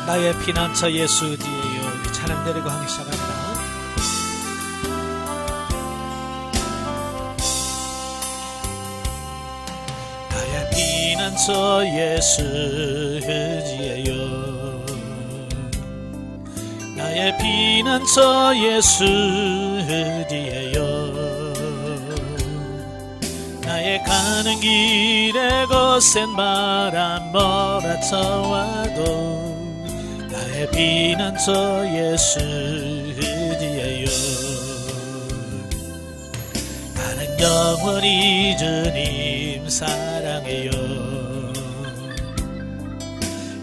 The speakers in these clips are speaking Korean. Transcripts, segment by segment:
나의 피난처 예수 뒤에요. 찬양 드리고 하기 시작합니다. 나의 피난처 예수 뒤에요. 나의 피난처 예수 뒤에요. 나의 가는 길에 거센 바람 몰아쳐와도 나의 피난처 예수 뒤에요. 나는 영원히 주님 사랑해요.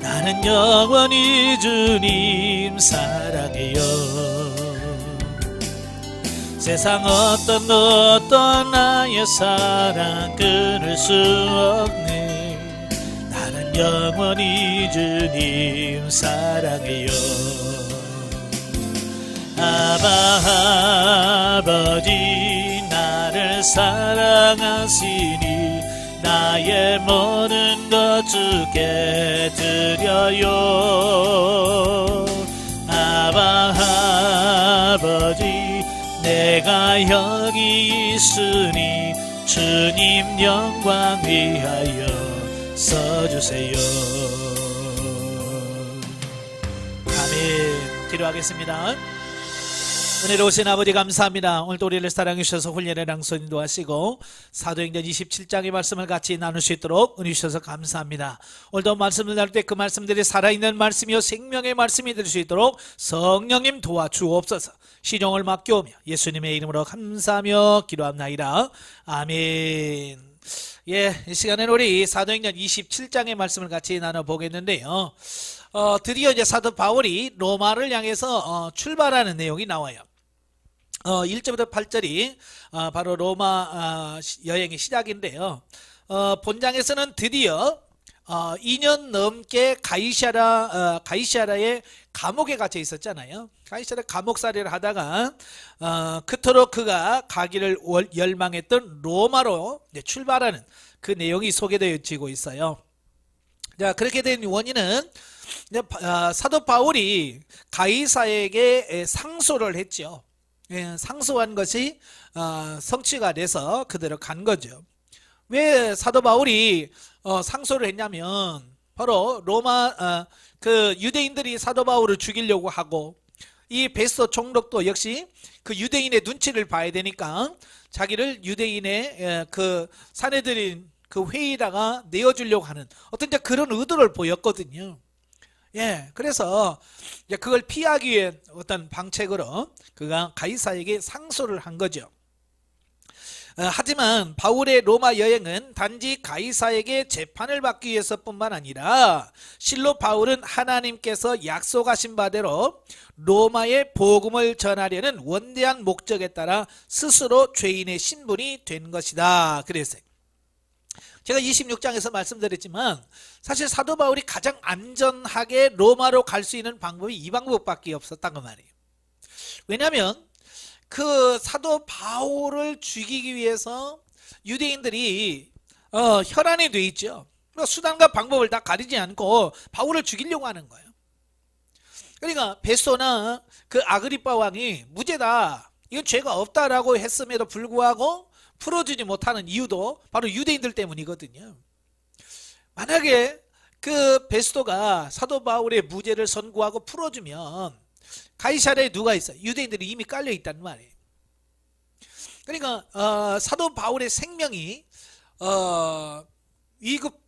나는 영원히 주님 사랑해요. 세상 어떤 나의 사랑 끊을 수 없네. 나는 영원히 주님 사랑해요. 아버지 나를 사랑하시니 나의 모든 것 주께 드려요. 아버지 내가 여기 있으니 주님 영광 위하여 써주세요. 아멘. 기도하겠습니다. 은혜로우신 아버지 감사합니다. 오늘도 우리를 사랑해 주셔서 훈련의 낭송 인도하시고 사도행전 27장의 말씀을 같이 나눌 수 있도록 은혜 주셔서 감사합니다. 오늘도 말씀을 나눌 때 그 말씀들이 살아있는 말씀이요 생명의 말씀이 될 수 있도록 성령님 도와주옵소서. 시종을 맡겨오며 예수님의 이름으로 감사하며 기도합나이다. 아멘. 예, 이 시간에는 우리 사도행전 27장의 말씀을 같이 나눠보겠는데요. 드디어 이제 사도 바울이 로마를 향해서 출발하는 내용이 나와요. 1절부터 8절이 바로 로마 여행의 시작인데요. 본장에서는 드디어 2년 넘게 가이사라의 감옥에 갇혀 있었잖아요. 가이사라 감옥살이를 하다가 그토록 그가 가기를 열망했던 로마로 출발하는 그 내용이 소개되어지고 있어요. 자, 그렇게 된 원인은 사도 바울이 가이사에게 상소를 했죠. 상소한 것이 성취가 돼서 그대로 간 거죠. 왜 사도 바울이 상소를 했냐면 바로 로마 그 유대인들이 사도 바울을 죽이려고 하고 이 베스도 총독도 역시 그 유대인의 눈치를 봐야 되니까 자기를 유대인의 그 사내들인 그 회의다가 내어주려고 하는 어떤 그런 의도를 보였거든요. 예, 그래서 그걸 피하기 위해 어떤 방책으로 그가 가이사에게 상소를 한 거죠. 하지만 바울의 로마 여행은 단지 가이사에게 재판을 받기 위해서뿐만 아니라 실로 바울은 하나님께서 약속하신 바대로 로마의 복음을 전하려는 원대한 목적에 따라 스스로 죄인의 신분이 된 것이다. 그랬어요. 제가 26장에서 말씀드렸지만 사실 사도 바울이 가장 안전하게 로마로 갈 수 있는 방법이 이 방법밖에 없었단 그 말이에요. 왜냐하면 그 사도 바울을 죽이기 위해서 유대인들이 혈안이 돼 있죠. 수단과 방법을 다 가리지 않고 바울을 죽이려고 하는 거예요. 그러니까 베소나 그 아그리빠 왕이 무죄다, 이건 죄가 없다라고 했음에도 불구하고 풀어주지 못하는 이유도 바로 유대인들 때문이거든요. 만약에 그 베스도가 사도 바울의 무죄를 선고하고 풀어주면 가이사랴에 누가 있어요? 유대인들이 이미 깔려 있단 말이에요. 그러니까 사도 바울의 생명이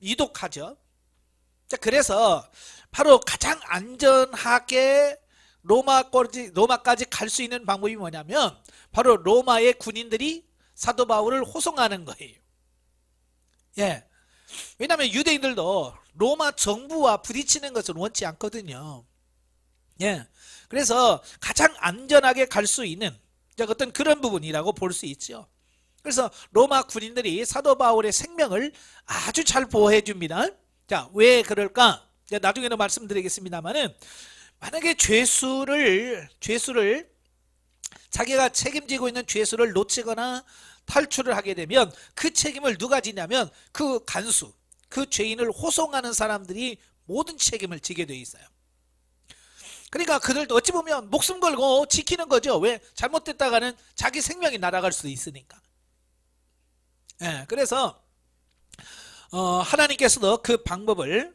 위독하죠. 자, 그래서 바로 가장 안전하게 로마까지 갈 수 있는 방법이 뭐냐면 바로 로마의 군인들이 사도 바울을 호송하는 거예요. 예. 왜냐하면 유대인들도 로마 정부와 부딪히는 것을 원치 않거든요. 예. 그래서 가장 안전하게 갈 수 있는 어떤 그런 부분이라고 볼 수 있죠. 그래서 로마 군인들이 사도 바울의 생명을 아주 잘 보호해 줍니다. 자, 왜 그럴까? 나중에도 말씀드리겠습니다만은 만약에 죄수를 자기가 책임지고 있는 죄수를 놓치거나 탈출을 하게 되면 그 책임을 누가 지냐면 그 간수, 그 죄인을 호송하는 사람들이 모든 책임을 지게 돼 있어요. 그러니까 그들도 어찌 보면 목숨 걸고 지키는 거죠. 왜? 잘못됐다가는 자기 생명이 날아갈 수도 있으니까. 예, 그래서 하나님께서도 그 방법을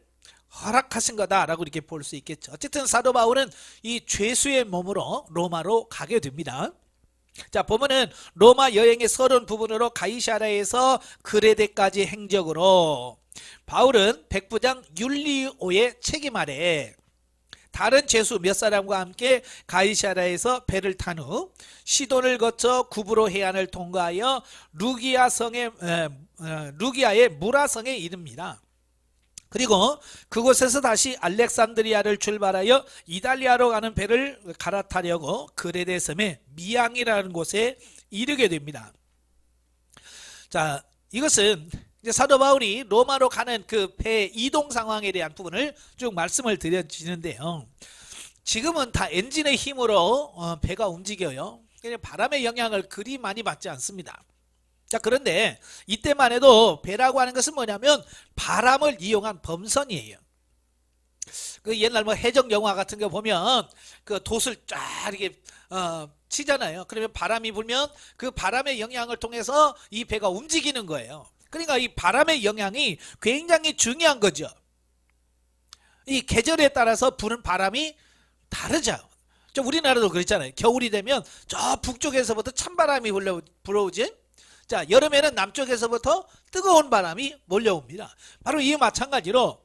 허락하신 거다라고 이렇게 볼 수 있겠죠. 어쨌든 사도 바울은 이 죄수의 몸으로 로마로 가게 됩니다. 자, 보면은 로마 여행의 서론 부분으로 가이사랴에서 그레데까지 행적으로 바울은 백부장 율리오의 책임 아래 다른 죄수 몇 사람과 함께 가이사랴에서 배를 탄 후 시돈을 거쳐 구브로 해안을 통과하여 루기아의 무라성에 이릅니다. 그리고 그곳에서 다시 알렉산드리아를 출발하여 이탈리아로 가는 배를 갈아타려고 그레데 섬의 미앙이라는 곳에 이르게 됩니다. 자, 이것은 이제 사도 바울이 로마로 가는 그 배 이동 상황에 대한 부분을 쭉 말씀을 드려지는데요. 지금은 다 엔진의 힘으로 배가 움직여요. 그냥 바람의 영향을 그리 많이 받지 않습니다. 자, 그런데 이때만 해도 배라고 하는 것은 뭐냐면 바람을 이용한 범선이에요. 그 옛날 뭐 해적 영화 같은 거 보면 그 돛을 쫙 이렇게 치잖아요. 그러면 바람이 불면 그 바람의 영향을 통해서 이 배가 움직이는 거예요. 그러니까 이 바람의 영향이 굉장히 중요한 거죠. 이 계절에 따라서 부는 바람이 다르죠. 우리나라도 그랬잖아요. 겨울이 되면 저 북쪽에서부터 찬바람이 불어오지. 자, 여름에는 남쪽에서부터 뜨거운 바람이 몰려옵니다. 바로 이 마찬가지로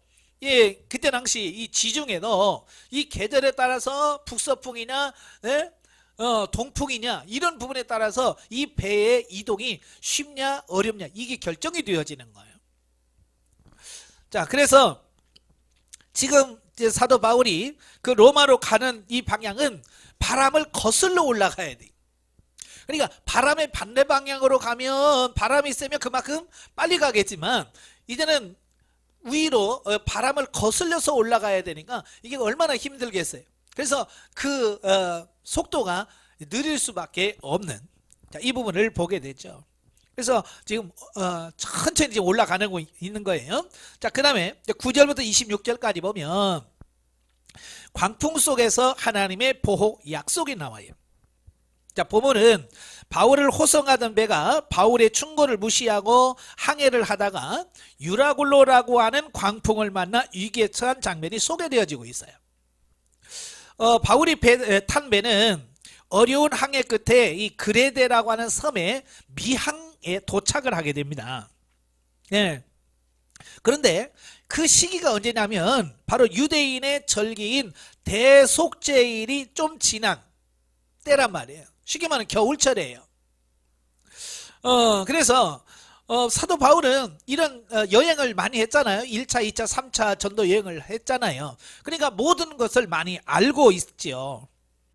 그때 당시 이 지중해도 이 계절에 따라서 북서풍이냐 동풍이냐 이런 부분에 따라서 이 배의 이동이 쉽냐 어렵냐 이게 결정이 되어지는 거예요. 자, 그래서 지금 이제 사도 바울이 그 로마로 가는 이 방향은 바람을 거슬러 올라가야 돼. 그러니까 바람의 반대 방향으로 가면 바람이 세면 그만큼 빨리 가겠지만 이제는 위로 바람을 거슬려서 올라가야 되니까 이게 얼마나 힘들겠어요. 그래서 그 속도가 느릴 수밖에 없는, 자, 이 부분을 보게 되죠. 그래서 지금 천천히 지금 올라가는 거 있는 거예요. 자, 그 다음에 9절부터 26절까지 보면 광풍 속에서 하나님의 보호 약속이 나와요. 자, 보면은 바울을 호송하던 배가 바울의 충고를 무시하고 항해를 하다가 유라굴로라고 하는 광풍을 만나 위기에 처한 장면이 소개되어지고 있어요. 바울이 탄 배는 어려운 항해 끝에 이 그레데라고 하는 섬에 미항에 도착을 하게 됩니다. 네. 그런데 그 시기가 언제냐면 바로 유대인의 절기인 대속죄일이 좀 지난 때란 말이에요. 쉽게 말하면 겨울철이에요. 그래서 사도 바울은 이런 여행을 많이 했잖아요. 1차, 2차, 3차 전도 여행을 했잖아요. 그러니까 모든 것을 많이 알고 있죠.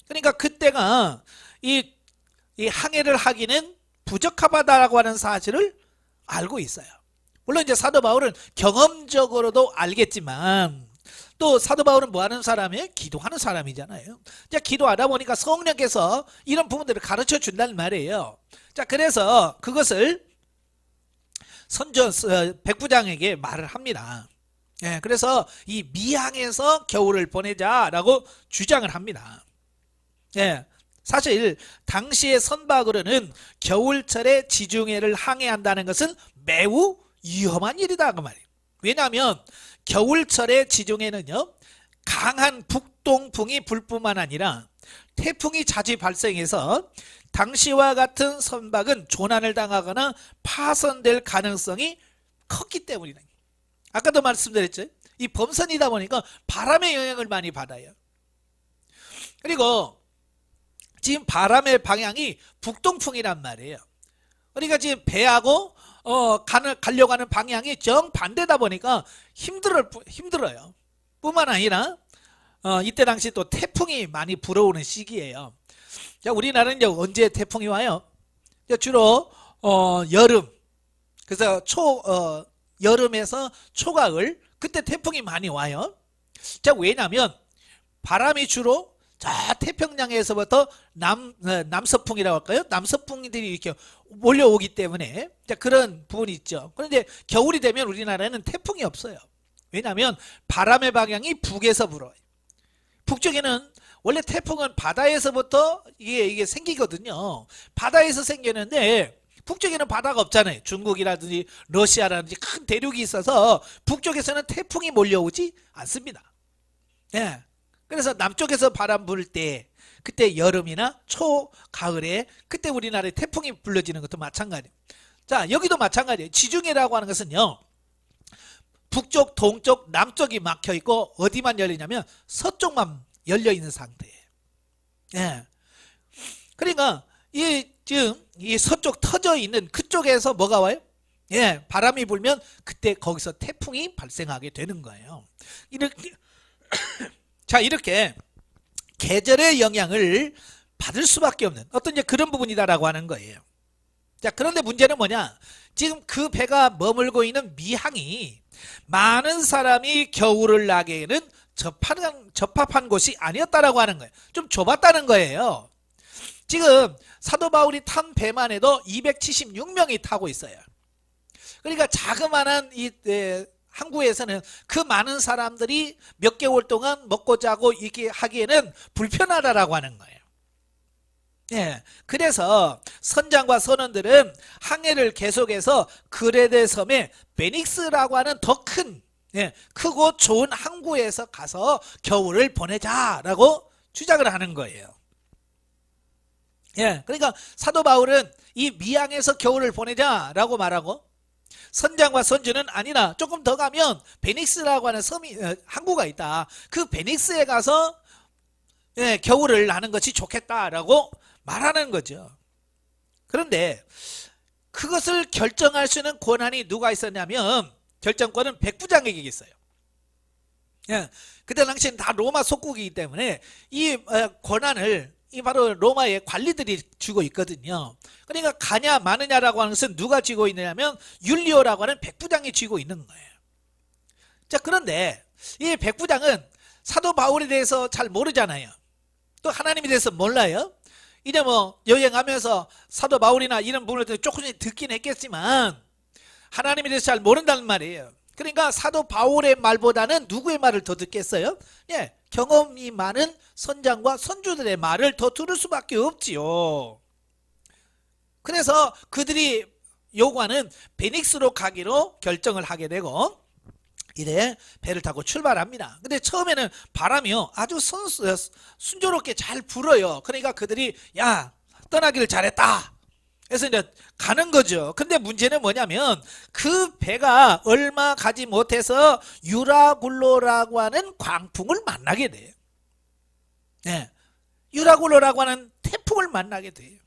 그러니까 그때가 이 항해를 하기는 부적합하다라고 하는 사실을 알고 있어요. 물론 이제 사도 바울은 경험적으로도 알겠지만 또 사도 바울은 뭐 하는 사람이에요? 기도하는 사람이잖아요. 자, 기도하다 보니까 성령께서 이런 부분들을 가르쳐 준다는 말이에요. 자, 그래서 그것을 백부장에게 말을 합니다. 예, 그래서 이 미항에서 겨울을 보내자라고 주장을 합니다. 예, 사실 당시의 선박으로는 겨울철에 지중해를 항해한다는 것은 매우 위험한 일이다 그 말이에요. 왜냐하면 겨울철에 지중해는요 강한 북동풍이 불 뿐만 아니라 태풍이 자주 발생해서 당시와 같은 선박은 조난을 당하거나 파손될 가능성이 컸기 때문이다. 아까도 말씀드렸죠. 이 범선이다 보니까 바람의 영향을 많이 받아요. 그리고 지금 바람의 방향이 북동풍이란 말이에요. 그러니까 지금 배하고 가려고 하는 방향이 정반대다 보니까 힘들어요. 뿐만 아니라 이때 당시 또 태풍이 많이 불어오는 시기예요. 자, 우리나라는 이제 언제 태풍이 와요? 주로 여름, 그래서 여름에서 초가을, 그때 태풍이 많이 와요. 자, 왜냐하면 바람이 주로 저 태평양에서부터 남서풍이라고 할까요? 남서풍들이 이렇게 몰려오기 때문에 자, 그런 부분이 있죠. 그런데 겨울이 되면 우리나라에는 태풍이 없어요. 왜냐하면 바람의 방향이 북에서 불어요. 북쪽에는 원래 태풍은 바다에서부터 이게 생기거든요. 바다에서 생기는데 북쪽에는 바다가 없잖아요. 중국이라든지 러시아라든지 큰 대륙이 있어서 북쪽에서는 태풍이 몰려오지 않습니다. 예. 그래서 남쪽에서 바람 불 때 그때 여름이나 초가을에 그때 우리나라에 태풍이 불러지는 것도 마찬가지예요. 자, 여기도 마찬가지예요. 지중해라고 하는 것은요. 북쪽, 동쪽, 남쪽이 막혀 있고 어디만 열리냐면 서쪽만 열려 있는 상태예요. 예. 그러니까 지금 이 서쪽 터져 있는 그쪽에서 뭐가 와요? 예, 바람이 불면 그때 거기서 태풍이 발생하게 되는 거예요. 이렇게 자, 이렇게 계절의 영향을 받을 수밖에 없는 어떤 이제 그런 부분이다라고 하는 거예요. 자, 그런데 문제는 뭐냐? 지금 그 배가 머물고 있는 미항이 많은 사람이 겨울을 나기에는 적합한 곳이 아니었다라고 하는 거예요. 좀 좁았다는 거예요. 지금 사도 바울이 탄 배만 해도 276명이 타고 있어요. 그러니까 자그마한 이 항구에서는 그 많은 사람들이 몇 개월 동안 먹고 자고 이렇게 하기에는 불편하다라고 하는 거예요. 예, 그래서 선장과 선원들은 항해를 계속해서 그레데 섬의 베닉스라고 하는 더 큰 크고 좋은 항구에서 가서 겨울을 보내자라고 주장을 하는 거예요. 예, 그러니까 사도 바울은 이 미항에서 겨울을 보내자라고 말하고 선장과 선주는 아니라 조금 더 가면 베닉스라고 하는 항구가 있다. 그 베닉스에 가서 겨울을 나는 것이 좋겠다라고 말하는 거죠. 그런데 그것을 결정할 수 있는 권한이 누가 있었냐면 결정권은 백부장에게 있어요. 예, 그때 당시에는 다 로마 속국이기 때문에 이 권한을 바로 로마의 관리들이 쥐고 있거든요. 그러니까 가냐 마느냐라고 하는 것은 누가 쥐고 있느냐면 율리오라고 하는 백부장이 쥐고 있는 거예요. 자, 그런데 이 백부장은 사도 바울에 대해서 잘 모르잖아요. 또 하나님에 대해서 몰라요. 이제 뭐 여행하면서 사도 바울이나 이런 부분을 조금씩 듣긴 했겠지만 하나님에 대해서 잘 모른다는 말이에요. 그러니까 사도 바울의 말보다는 누구의 말을 더 듣겠어요? 예, 경험이 많은 선장과 선주들의 말을 더 들을 수밖에 없지요. 그래서 그들이 요구하는 베닉스로 가기로 결정을 하게 되고 이래 배를 타고 출발합니다. 근데 처음에는 바람이요 아주 순조롭게 잘 불어요. 그러니까 그들이 야 떠나기를 잘했다 그래서 이제 가는 거죠. 근데 문제는 뭐냐면 그 배가 얼마 가지 못해서 유라굴로라고 하는 광풍을 만나게 돼요. 네. 유라굴로라고 하는 태풍을 만나게 돼요.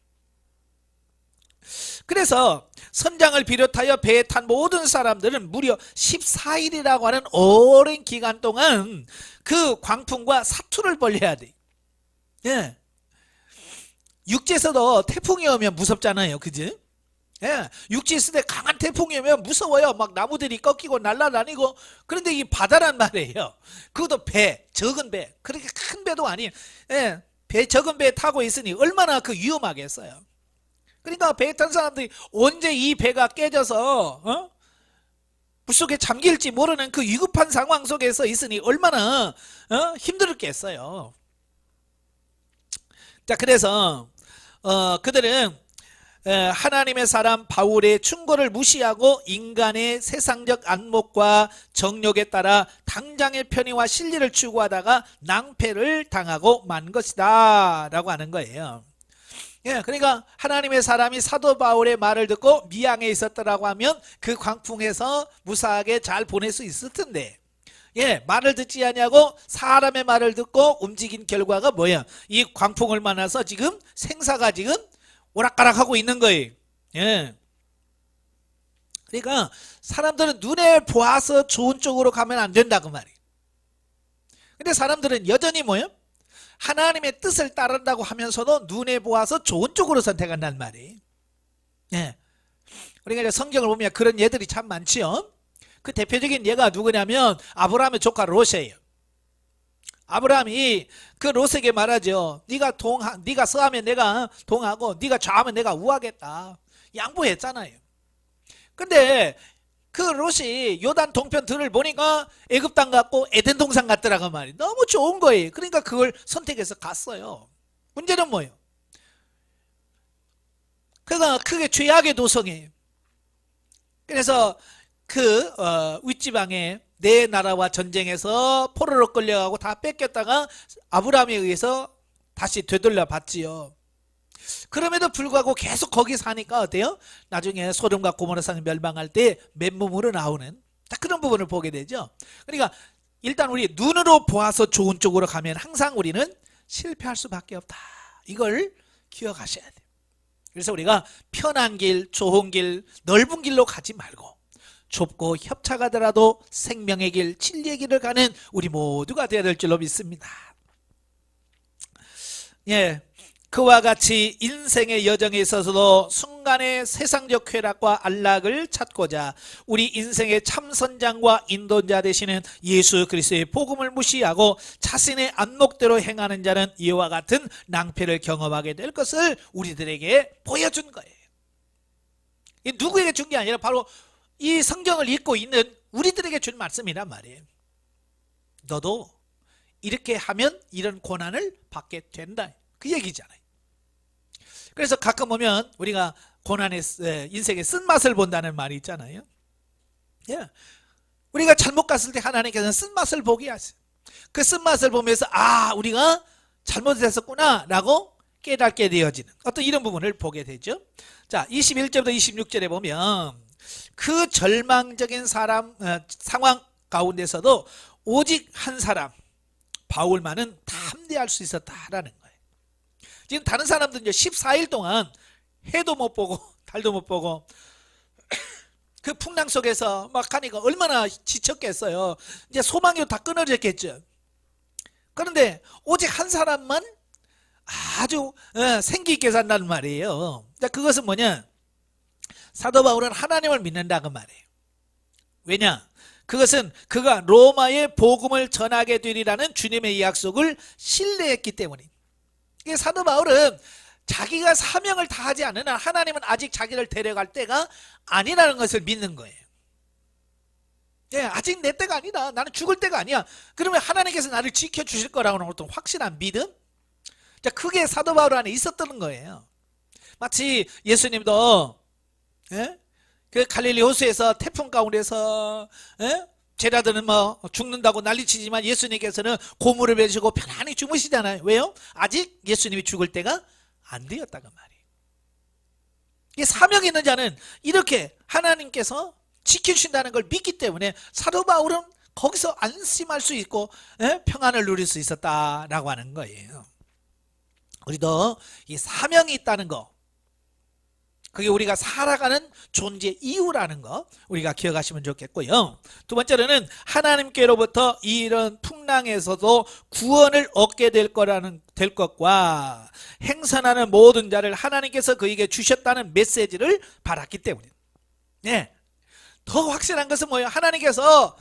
그래서 선장을 비롯하여 배에 탄 모든 사람들은 무려 14일이라고 하는 오랜 기간 동안 그 광풍과 사투를 벌여야 돼요. 예. 육지에서도 태풍이 오면 무섭잖아요. 그지? 예. 육지에 있을 때 강한 태풍이 오면 무서워요. 막 나무들이 꺾이고 날아다니고. 그런데 이 바다란 말이에요. 그것도 배, 적은 배. 그렇게 큰 배도 아니에요. 예. 적은 배에 타고 있으니 얼마나 그 위험하겠어요. 그러니까 배에 탄 사람들이 언제 이 배가 깨져서 물속에 잠길지 모르는 그 위급한 상황 속에서 있으니 얼마나 힘들었겠어요. 자, 그래서 그들은 하나님의 사람 바울의 충고를 무시하고 인간의 세상적 안목과 정욕에 따라 당장의 편의와 실리를 추구하다가 낭패를 당하고 만 것이다 라고 하는 거예요. 예, 그러니까 하나님의 사람이 사도 바울의 말을 듣고 미항에 있었더라고 하면 그 광풍에서 무사하게 잘 보낼 수 있을 텐데 예, 말을 듣지 아니하고 사람의 말을 듣고 움직인 결과가 뭐야? 이 광풍을 만나서 지금 생사가 지금 오락가락하고 있는 거예요. 예. 그러니까 사람들은 눈에 보아서 좋은 쪽으로 가면 안 된다 그 말이에요. 근데 사람들은 여전히 뭐예요? 하나님의 뜻을 따른다고 하면서도 눈에 보아서 좋은 쪽으로 선택한다는 말이에요. 예. 그러니까 성경을 보면 그런 예들이 참 많지요. 그 대표적인 예가 누구냐면 아브라함의 조카 롯이에요. 아브라함이 그 롯에게 말하죠. 네가 서하면 내가 동하고 네가 좌하면 내가 우하겠다. 양보했잖아요. 근데 그 롯이 요단 동편 들을 보니까 애굽 땅 같고 에덴 동산 같더라고 말이에요. 너무 좋은 거예요. 그러니까 그걸 선택해서 갔어요. 문제는 뭐예요? 그가 크게 죄악의 도성이에요. 그래서 그 윗지방에 내 나라와 전쟁에서 포로로 끌려가고 다 뺏겼다가 아브라함에 의해서 다시 되돌려 받지요. 그럼에도 불구하고 계속 거기 사니까 어때요? 나중에 소돔과 고모라 산 멸망할 때 맨몸으로 나오는 그런 부분을 보게 되죠. 그러니까 일단 우리 눈으로 보아서 좋은 쪽으로 가면 항상 우리는 실패할 수밖에 없다. 이걸 기억하셔야 돼요. 그래서 우리가 편한 길, 좋은 길, 넓은 길로 가지 말고 좁고 협착하더라도 생명의 길, 진리의 길을 가는 우리 모두가 되어야 될 줄로 믿습니다. 예, 그와 같이 인생의 여정에 있어서도 순간의 세상적 쾌락과 안락을 찾고자 우리 인생의 참선장과 인도자 되시는 예수 그리스도의 복음을 무시하고 자신의 안목대로 행하는 자는 이와 같은 낭패를 경험하게 될 것을 우리들에게 보여준 거예요. 이 누구에게 준 게 아니라 바로 이 성경을 읽고 있는 우리들에게 준 말씀이란 말이에요. 너도 이렇게 하면 이런 고난을 받게 된다. 그 얘기잖아요. 그래서 가끔 보면 우리가 고난의 인생의 쓴맛을 본다는 말이 있잖아요. 예. 우리가 잘못 갔을 때 하나님께서는 쓴맛을 보게 하세요. 그 쓴맛을 보면서 우리가 잘못했었구나 라고 깨닫게 되어지는 어떤 이런 부분을 보게 되죠. 자, 21절부터 26절에 보면 그 절망적인 상황 가운데서도 오직 한 사람 바울만은 담대할 수 있었다라는 거예요. 지금 다른 사람들은 14일 동안 해도 못 보고 달도 못 보고 그 풍랑 속에서 막 하니까 얼마나 지쳤겠어요. 이제 소망이 다 끊어졌겠죠. 그런데 오직 한 사람만 아주 생기 있게 산다는 말이에요. 그것은 뭐냐? 사도 바울은 하나님을 믿는다는 말이에요. 왜냐? 그것은 그가 로마의 복음을 전하게 되리라는 주님의 약속을 신뢰했기 때문입니다. 사도 바울은 자기가 사명을 다하지 않는 한 하나님은 아직 자기를 데려갈 때가 아니라는 것을 믿는 거예요. 예, 아직 내 때가 아니다. 나는 죽을 때가 아니야. 그러면 하나님께서 나를 지켜주실 거라고 하는 어떤 확실한 믿음? 자, 그게 사도 바울 안에 있었던 거예요. 마치 예수님도 그 갈릴리 호수에서 태풍 가운데서 제자들은 뭐 죽는다고 난리치지만 예수님께서는 고물을 베시고 편안히 주무시잖아요. 왜요? 아직 예수님이 죽을 때가 안 되었다고 말이에요. 이 사명이 있는 자는 이렇게 하나님께서 지켜주신다는 걸 믿기 때문에 사도 바울은 거기서 안심할 수 있고 평안을 누릴 수 있었다라고 하는 거예요. 우리도 이 사명이 있다는 거, 그게 우리가 살아가는 존재 이유라는 거 우리가 기억하시면 좋겠고요. 두 번째로는 하나님께로부터 이런 풍랑에서도 구원을 얻게 될 것과 행선하는 모든 자를 하나님께서 그에게 주셨다는 메시지를 받았기 때문입니다. 네. 더 확실한 것은 뭐예요? 하나님께서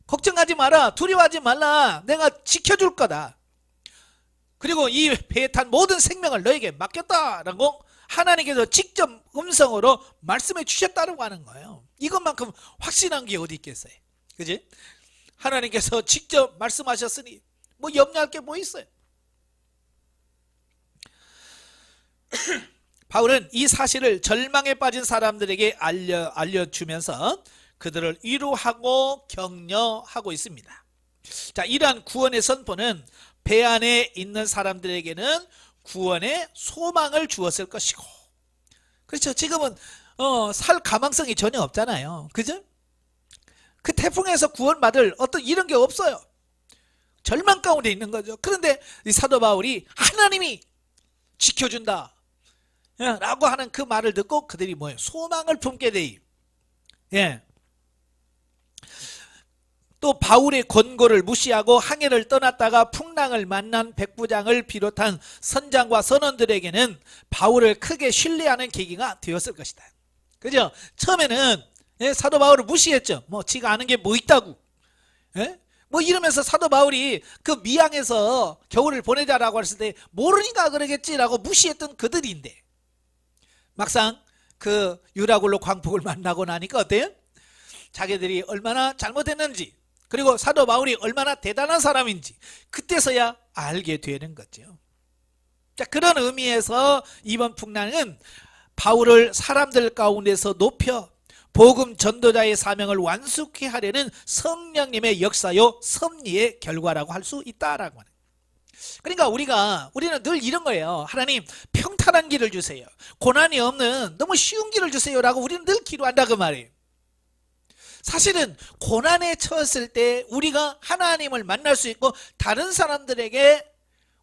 걱정하지 마라, 두려워하지 말라, 내가 지켜줄 거다. 그리고 이 배에 탄 모든 생명을 너에게 맡겼다라고 하나님께서 직접 음성으로 말씀해 주셨다고 하는 거예요. 이것만큼 확신한 게 어디 있겠어요? 그지? 하나님께서 직접 말씀하셨으니 뭐 염려할 게 뭐 있어요? 바울은 이 사실을 절망에 빠진 사람들에게 알려주면서 그들을 위로하고 격려하고 있습니다. 자, 이러한 구원의 선포는 배 안에 있는 사람들에게는 구원의 소망을 주었을 것이고, 그렇죠. 지금은 살 가망성이 전혀 없잖아요. 그죠? 그 태풍에서 구원받을 어떤 이런 게 없어요. 절망 가운데 있는 거죠. 그런데 이 사도 바울이 하나님이 지켜준다 라고 하는 그 말을 듣고 그들이 뭐예요? 소망을 품게 되요. 예. 또 바울의 권고를 무시하고 항해를 떠났다가 풍랑을 만난 백부장을 비롯한 선장과 선원들에게는 바울을 크게 신뢰하는 계기가 되었을 것이다. 그죠? 처음에는 사도 바울을 무시했죠. 뭐 지가 아는 게 뭐 있다고. 뭐 이러면서 사도 바울이 그 미항에서 겨울을 보내자라고 했을 때 모르니까 그러겠지라고 무시했던 그들인데, 막상 그 유라굴로 광폭을 만나고 나니까 어때요? 자기들이 얼마나 잘못했는지, 그리고 사도 바울이 얼마나 대단한 사람인지 그때서야 알게 되는 거죠. 자, 그런 의미에서 이번 풍랑은 바울을 사람들 가운데서 높여 복음 전도자의 사명을 완숙히 하려는 성령님의 역사요 섭리의 결과라고 할 수 있다라고 하는. 그러니까 우리는 늘 이런 거예요. 하나님, 평탄한 길을 주세요. 고난이 없는 너무 쉬운 길을 주세요라고 우리는 늘 기도한다 그 말이에요. 사실은 고난에 처했을 때 우리가 하나님을 만날 수 있고 다른 사람들에게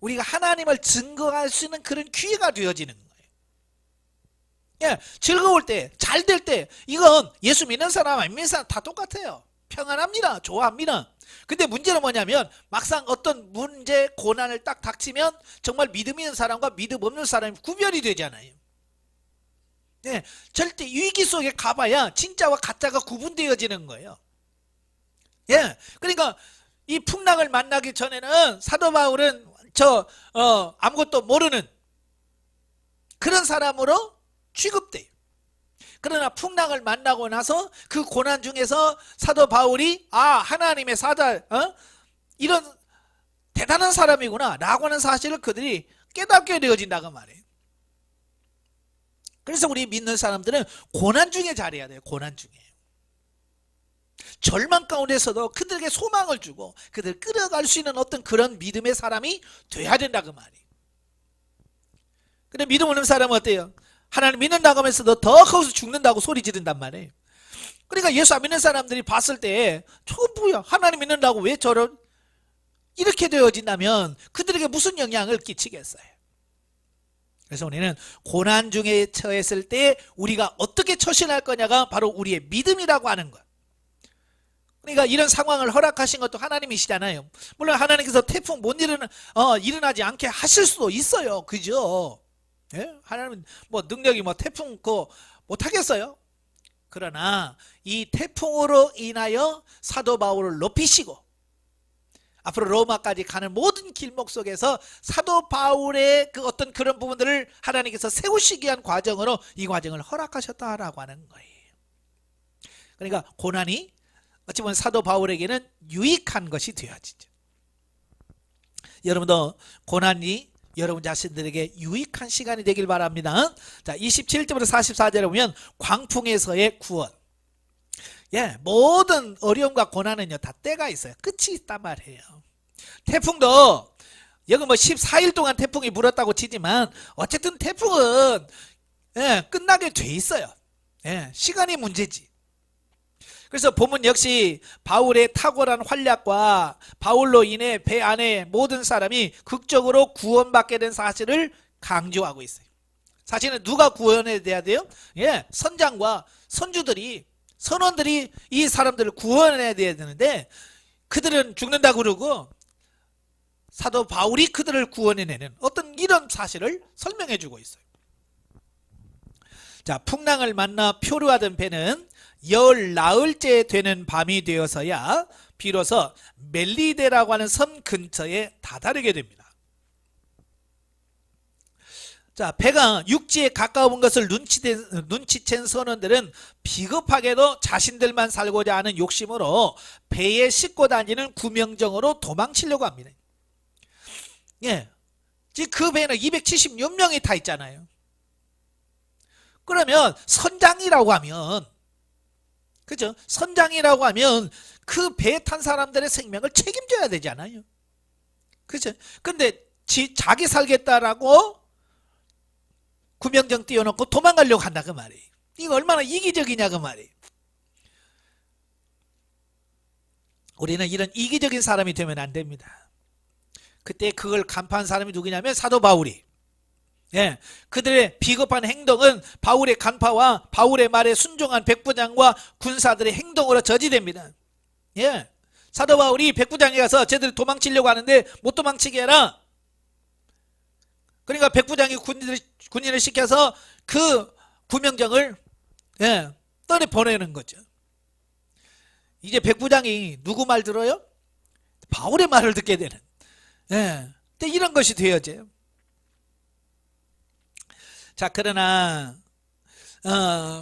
우리가 하나님을 증거할 수 있는 그런 기회가 되어지는 거예요. 예, 즐거울 때, 잘 될 때, 이건 예수 믿는 사람 안 믿는 사람 다 똑같아요. 평안합니다. 좋아합니다. 근데 문제는 뭐냐면 막상 어떤 문제, 고난을 딱 닥치면 정말 믿음 있는 사람과 믿음 없는 사람이 구별이 되잖아요. 예, 절대 위기 속에 가봐야 진짜와 가짜가 구분되어지는 거예요. 예, 그러니까 이 풍랑을 만나기 전에는 사도 바울은 아무것도 모르는 그런 사람으로 취급돼요. 그러나 풍랑을 만나고 나서 그 고난 중에서 사도 바울이 하나님의 사자, 이런 대단한 사람이구나 라고 하는 사실을 그들이 깨닫게 되어진다고 말해요. 그래서 우리 믿는 사람들은 고난 중에 잘해야 돼요. 고난 중에. 절망 가운데서도 그들에게 소망을 주고 그들을 끌어갈 수 있는 어떤 그런 믿음의 사람이 돼야 된다고 말이에요. 근데 믿음 없는 사람은 어때요? 하나님 믿는다고 하면서도 더 거기서 죽는다고 소리 지른단 말이에요. 그러니까 예수 안 믿는 사람들이 봤을 때 뭐야, 하나님 믿는다고 왜 저런 이렇게 되어진다면 그들에게 무슨 영향을 끼치겠어요. 그래서 우리는 고난 중에 처했을 때 우리가 어떻게 처신할 거냐가 바로 우리의 믿음이라고 하는 것. 그러니까 이런 상황을 허락하신 것도 하나님이시잖아요. 물론 하나님께서 태풍 못 일어나지 않게 하실 수도 있어요. 그죠? 예? 하나님은 능력이 태풍 못 하겠어요? 그러나 이 태풍으로 인하여 사도 바울을 높이시고 앞으로 로마까지 가는 모든 길목 속에서 사도 바울의 그 어떤 그런 부분들을 하나님께서 세우시기 위한 과정으로 이 과정을 허락하셨다라고 하는 거예요. 그러니까 고난이 어찌 보면 사도 바울에게는 유익한 것이 되어지죠. 여러분도 고난이 여러분 자신들에게 유익한 시간이 되길 바랍니다. 자, 27절부터 44절에 보면 광풍에서의 구원. 예, 모든 어려움과 고난은요 다 때가 있어요. 끝이 있단 말이에요. 태풍도 여기 14일 동안 태풍이 불었다고 치지만 어쨌든 태풍은 끝나게 돼 있어요. 시간이 문제지. 그래서 본문 역시 바울의 탁월한 활약과 바울로 인해 배 안에 모든 사람이 극적으로 구원받게 된 사실을 강조하고 있어요. 사실은 누가 구원해야 돼요? 선장과 선원들이 이 사람들을 구원해야 되는데 그들은 죽는다고 그러고 사도 바울이 그들을 구원해내는 어떤 이런 사실을 설명해 주고 있어요. 자, 풍랑을 만나 표류하던 배는 열 나흘째 되는 밤이 되어서야 비로소 멜리데라고 하는 섬 근처에 다다르게 됩니다. 자, 배가 육지에 가까운 것을 눈치챈 선원들은 비겁하게도 자신들만 살고자 하는 욕심으로 배에 싣고 다니는 구명정으로 도망치려고 합니다. 지금 그 배는 270여 명이 타 있잖아요. 그러면 선장이라고 하면, 그죠? 선장이라고 하면 그 배에 탄 사람들의 생명을 책임져야 되잖아요. 그죠? 근데 자기 살겠다라고 구명정 띄워놓고 도망가려고 한다 그 말이에요. 이거 얼마나 이기적이냐 그 말이에요. 우리는 이런 이기적인 사람이 되면 안 됩니다. 그때 그걸 간파한 사람이 누구냐면 사도 바울이. 그들의 비겁한 행동은 바울의 간파와 바울의 말에 순종한 백부장과 군사들의 행동으로 저지됩니다. 사도 바울이 백부장에 가서 쟤들 도망치려고 하는데 못 도망치게 해라. 그러니까 백부장이 군인을 시켜서 그 구명정을 떠내 보내는 거죠. 이제 백부장이 누구 말 들어요? 바울의 말을 듣게 되는. 근데 이런 것이 되어져요. 자, 그러나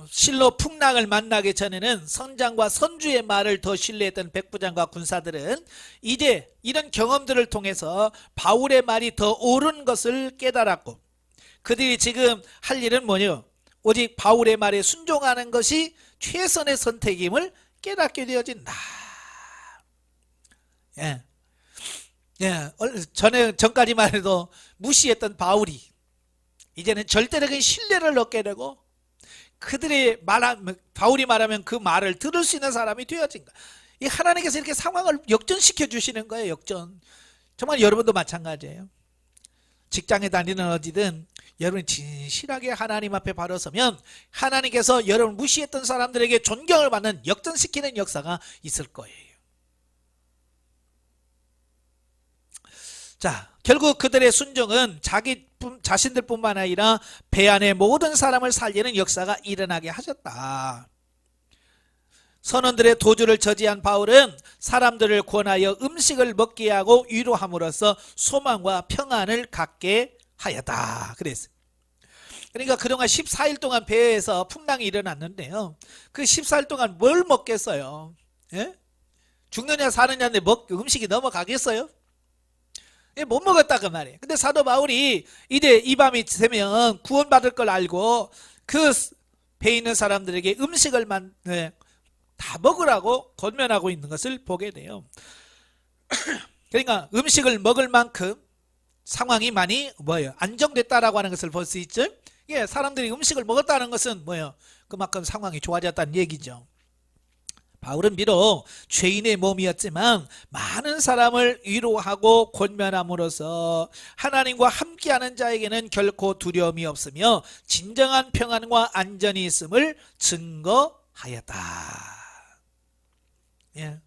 실로 풍랑을 만나기 전에는 선장과 선주의 말을 더 신뢰했던 백부장과 군사들은 이제 이런 경험들을 통해서 바울의 말이 더 옳은 것을 깨달았고, 그들이 지금 할 일은 뭐냐? 오직 바울의 말에 순종하는 것이 최선의 선택임을 깨닫게 되어진다. 예. 예. 전까지만 해도 무시했던 바울이 이제는 절대적인 신뢰를 얻게 되고, 그들이 바울이 말하면 그 말을 들을 수 있는 사람이 되어진 거야. 이 하나님께서 이렇게 상황을 역전시켜 주시는 거예요. 역전. 정말 여러분도 마찬가지예요. 직장에 다니는 어디든 여러분이 진실하게 하나님 앞에 바로 서면 하나님께서 여러분 무시했던 사람들에게 존경을 받는 역전시키는 역사가 있을 거예요. 자, 결국 그들의 순종은 자신들뿐만 아니라 배 안의 모든 사람을 살리는 역사가 일어나게 하셨다. 선원들의 도주를 저지한 바울은 사람들을 권하여 음식을 먹게 하고 위로함으로써 소망과 평안을 갖게 하였다. 그랬어요. 그러니까 그동안 14일 동안 배에서 풍랑이 일어났는데요. 그 14일 동안 뭘 먹겠어요? 예? 죽느냐 사느냐인데 음식이 넘어가겠어요? 못 먹었다 그 말이에요. 근데 사도 바울이 이제 이 밤이 되면 구원받을 걸 알고 그 배에 있는 사람들에게 음식을 다 먹으라고 권면하고 있는 것을 보게 돼요. 그러니까 음식을 먹을 만큼 상황이 많이 안정됐다라고 하는 것을 볼 수 있죠. 예, 사람들이 음식을 먹었다는 것은 그만큼 상황이 좋아졌다는 얘기죠. 바울은 비록 죄인의 몸이었지만 많은 사람을 위로하고 권면함으로써 하나님과 함께하는 자에게는 결코 두려움이 없으며 진정한 평안과 안전이 있음을 증거하였다. 예.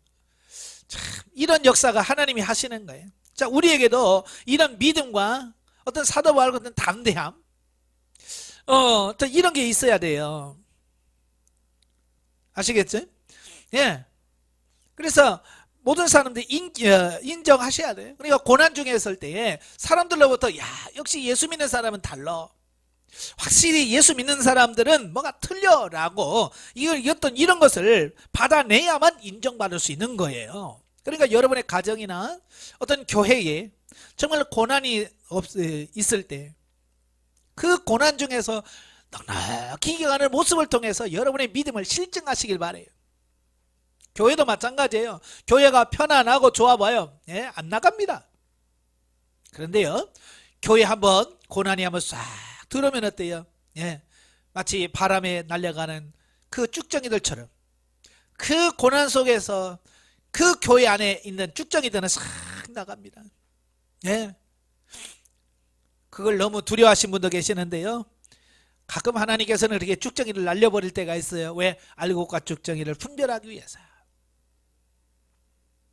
참 이런 역사가 하나님이 하시는 거예요. 자, 우리에게도 이런 믿음과 어떤 사도 바울 같은 담대함, 또 이런 게 있어야 돼요. 아시겠죠? 예. 그래서 모든 사람들이 인정하셔야 돼요. 그러니까 고난 중에 있을 때에 사람들로부터 역시 예수 믿는 사람은 달라. 확실히 예수 믿는 사람들은 뭐가 틀려라고 이런 것을 받아내야만 인정받을 수 있는 거예요. 그러니까 여러분의 가정이나 어떤 교회에 정말 고난이 있을 때 그 고난 중에서 넉넉히 이겨가는 모습을 통해서 여러분의 믿음을 실증하시길 바래요. 교회도 마찬가지예요. 교회가 편안하고 좋아봐요. 예, 안 나갑니다. 그런데요, 교회 한번 고난이 한번 싹 들어오면 어때요? 예, 마치 바람에 날려가는 그 쭉정이들처럼 그 고난 속에서 그 교회 안에 있는 쭉정이들은 싹 나갑니다. 예, 그걸 너무 두려워하신 분도 계시는데요. 가끔 하나님께서는 이렇게 쭉정이를 날려버릴 때가 있어요. 왜? 알곡과 쭉정이를 분별하기 위해서.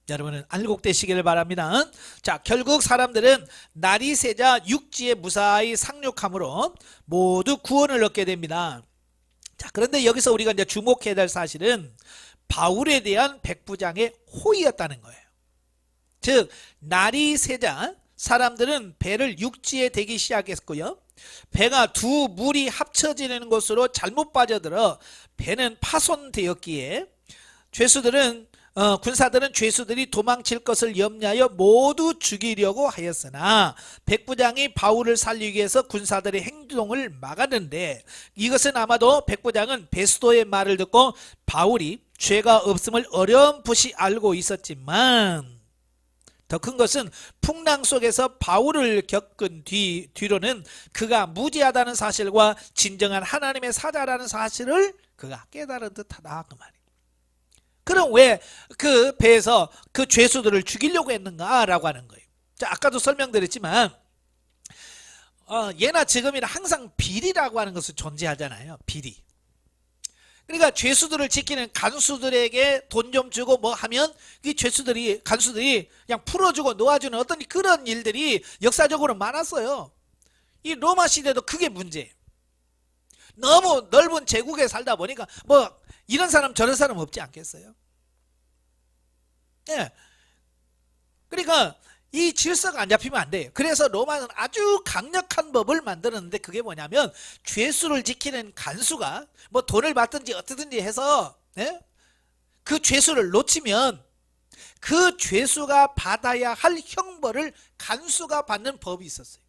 여러분은 알곡되시기를 바랍니다. 자, 결국 사람들은 날이 새자 육지에 무사히 상륙함으로 모두 구원을 얻게 됩니다. 자, 그런데 여기서 우리가 이제 주목해야 될 사실은 바울에 대한 백부장의 호의였다는 거예요. 즉, 날이 새자 사람들은 배를 육지에 대기 시작했고요. 배가 두 물이 합쳐지는 곳으로 잘못 빠져들어 배는 파손되었기에 군사들은 죄수들이 도망칠 것을 염려하여 모두 죽이려고 하였으나 백부장이 바울을 살리기 위해서 군사들의 행동을 막았는데, 이것은 아마도 백부장은 베스도의 말을 듣고 바울이 죄가 없음을 어렴풋이 알고 있었지만, 더 큰 것은 풍랑 속에서 바울을 겪은 뒤로는 그가 무지하다는 사실과 진정한 하나님의 사자라는 사실을 그가 깨달은 듯하다 그 말이에요. 그럼 왜 그 배에서 그 죄수들을 죽이려고 했는가라고 하는 거예요. 자, 아까도 설명드렸지만 예나 지금이나 항상 비리라고 하는 것이 존재하잖아요. 비리. 그러니까 죄수들을 지키는 간수들에게 돈 좀 주고 뭐 하면 이 간수들이 그냥 풀어주고 놓아주는 어떤 그런 일들이 역사적으로 많았어요. 이 로마 시대도 그게 문제예요. 너무 넓은 제국에 살다 보니까 뭐 이런 사람 저런 사람 없지 않겠어요? 예. 그러니까 이 질서가 안 잡히면 안 돼요. 그래서 로마는 아주 강력한 법을 만들었는데 그게 뭐냐면 죄수를 지키는 간수가 뭐 돈을 받든지 어떻든지 해서 예? 그 죄수를 놓치면 그 죄수가 받아야 할 형벌을 간수가 받는 법이 있었어요.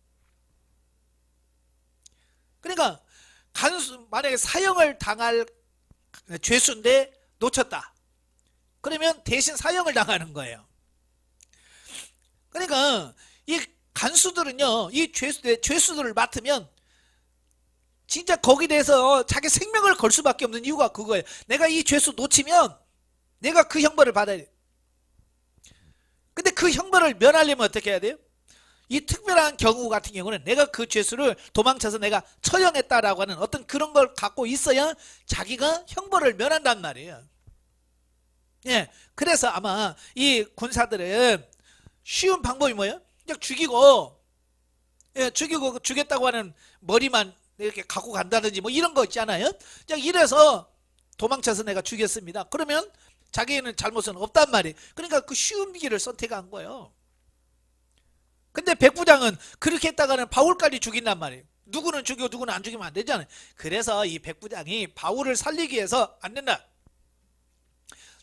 그러니까 간수 만약에 사형을 당할 죄수인데 놓쳤다. 그러면 대신 사형을 당하는 거예요. 그러니까 이 간수들은요, 이 죄수들을 맡으면 진짜 거기에 대해서 자기 생명을 걸 수밖에 없는 이유가 그거예요. 내가 이 죄수 놓치면 내가 그 형벌을 받아야 돼. 근데 그 형벌을 면하려면 어떻게 해야 돼요? 이 특별한 경우 같은 경우는 내가 그 죄수를 도망쳐서 내가 처형했다라고 하는 어떤 그런 걸 갖고 있어야 자기가 형벌을 면한단 말이에요. 예, 그래서 아마 이 군사들은 쉬운 방법이 뭐예요? 그냥 죽이고, 예, 죽이고 죽였다고 하는 머리만 이렇게 갖고 간다든지 뭐 이런 거 있잖아요. 그냥 이래서 도망쳐서 내가 죽였습니다. 그러면 자기는 잘못은 없단 말이에요. 그러니까 그 쉬운 길을 선택한 거예요. 근데 백부장은 그렇게 했다가는 바울까지 죽인단 말이에요. 누구는 죽이고 누구는 안 죽이면 안 되잖아요. 그래서 이 백부장이 바울을 살리기 위해서 안 된다.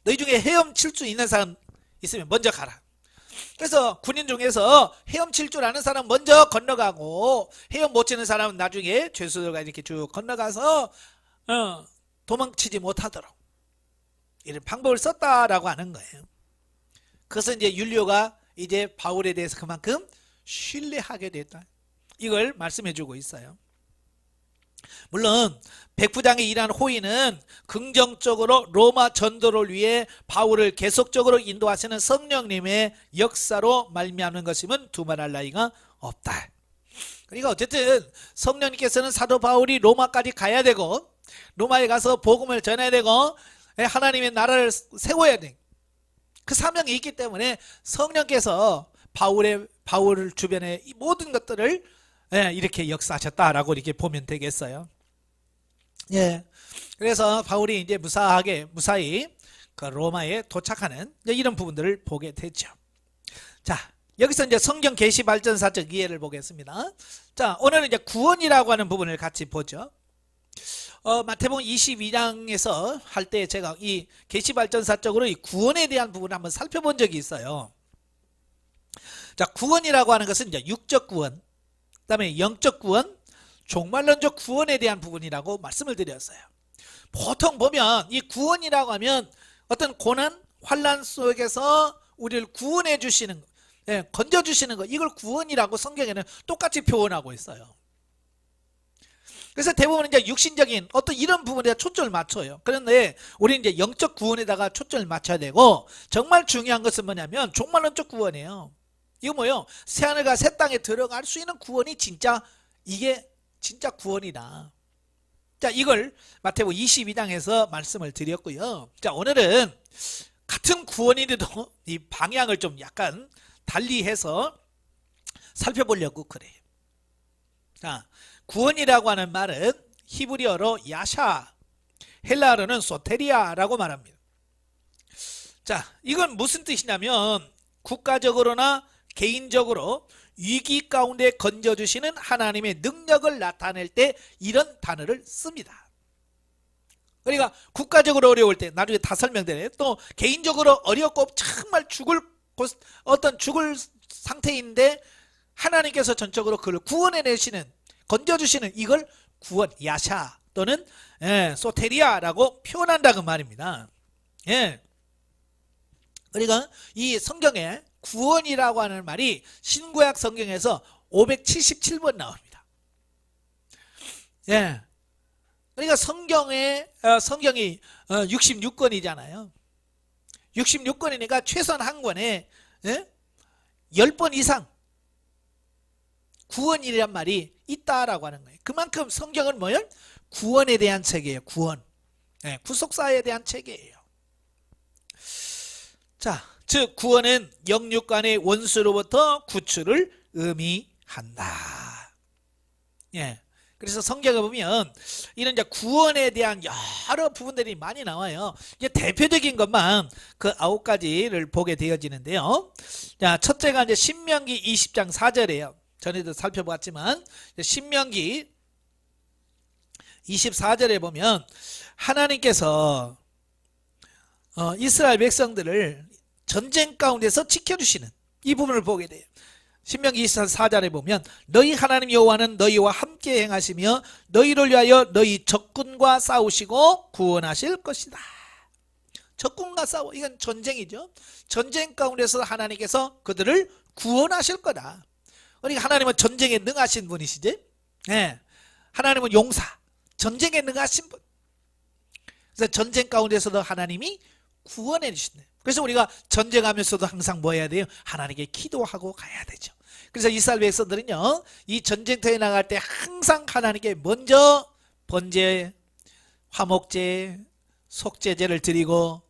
너희 중에 헤엄칠 수 있는 사람 있으면 먼저 가라. 그래서 군인 중에서 헤엄칠 줄 아는 사람 먼저 건너가고 헤엄 못 치는 사람은 나중에 죄수들과 이렇게 쭉 건너가서 도망치지 못하도록 이런 방법을 썼다라고 하는 거예요. 그것은 이제 율리오가 이제 바울에 대해서 그만큼 신뢰하게 됐다. 이걸 말씀해 주고 있어요. 물론 백부장의 일한 호의는 긍정적으로 로마 전도를 위해 바울을 계속적으로 인도하시는 성령님의 역사로 말미암는 것임은 두말할 나위가 없다. 그러니까 어쨌든 성령님께서는 사도 바울이 로마까지 가야 되고 로마에 가서 복음을 전해야 되고 하나님의 나라를 세워야 돼. 그 사명이 있기 때문에 성령께서 바울 주변의 이 모든 것들을 이렇게 역사하셨다라고 이렇게 보면 되겠어요. 예. 그래서 바울이 이제 무사히 그 로마에 도착하는 이런 부분들을 보게 되죠. 자, 여기서 이제 성경 계시 발전사적 이해를 보겠습니다. 자, 오늘은 이제 구원이라고 하는 부분을 같이 보죠. 마태복음 22장에서 할 때 제가 이 계시발전사적으로 이 구원에 대한 부분을 한번 살펴본 적이 있어요. 자, 구원이라고 하는 것은 이제 육적 구원, 그다음에 영적 구원, 종말론적 구원에 대한 부분이라고 말씀을 드렸어요. 보통 보면 이 구원이라고 하면 어떤 고난, 환난 속에서 우리를 구원해 주시는 거, 건져 주시는 거, 이걸 구원이라고 성경에는 똑같이 표현하고 있어요. 그래서 대부분 이제 육신적인 어떤 이런 부분에 초점을 맞춰요. 그런데 우리는 이제 영적 구원에다가 초점을 맞춰야 되고, 정말 중요한 것은 뭐냐면 종말론적 구원이에요. 이거 뭐예요? 새하늘과 새 땅에 들어갈 수 있는 구원이 이게 진짜 구원이다. 자, 이걸 마태복음 22장에서 말씀을 드렸고요. 자, 오늘은 같은 구원인데도 이 방향을 좀 약간 달리해서 살펴보려고 그래요. 자, 구원이라고 하는 말은 히브리어로 야샤, 헬라어로는 소테리아라고 말합니다. 자, 이건 무슨 뜻이냐면 국가적으로나 개인적으로 위기 가운데 건져주시는 하나님의 능력을 나타낼 때 이런 단어를 씁니다. 그러니까 국가적으로 어려울 때 나중에 다 설명드려요. 또 개인적으로 어렵고 정말 죽을 상태인데 하나님께서 전적으로 그를 구원해내시는, 건져주시는, 이걸 구원, 야샤 또는 소테리아라고 표현한다고 말입니다. 예. 그러니까 이 성경에 구원이라고 하는 말이 신구약 성경에서 577번 나옵니다. 예. 그러니까 성경이 66권이잖아요. 66권이니까 최소한 한 권에 10번 이상 구원이란 말이 있다라고 하는 거예요. 그만큼 성경은 뭐예요? 구원에 대한 책이에요. 구원. 구속사에 대한 책이에요. 자, 즉 구원은 영육간의 원수로부터 구출을 의미한다. 예. 그래서 성경에 보면 이런 이제 구원에 대한 여러 부분들이 많이 나와요. 이게 대표적인 것만 그 9가지를 보게 되어지는데요. 자, 첫째가 이제 신명기 20장 4절이에요. 전에도 살펴봤지만 신명기 24절에 보면 하나님께서 이스라엘 백성들을 전쟁 가운데서 지켜주시는 이 부분을 보게 돼요. 신명기 24절에 보면 너희 하나님 여호와는 너희와 함께 행하시며 너희를 위하여 너희 적군과 싸우시고 구원하실 것이다. 적군과 싸워, 이건 전쟁이죠. 전쟁 가운데서 하나님께서 그들을 구원하실 거다. 그러니까 하나님은 전쟁에 능하신 분이시지. 네. 하나님은 용사, 전쟁에 능하신 분. 그래서 전쟁 가운데서도 하나님이 구원해 주신다. 그래서 우리가 전쟁하면서도 항상 뭐 해야 돼요? 하나님께 기도하고 가야 되죠. 그래서 이스라엘 백성들은요, 이 전쟁터에 나갈 때 항상 하나님께 먼저 번제, 화목제, 속죄제를 드리고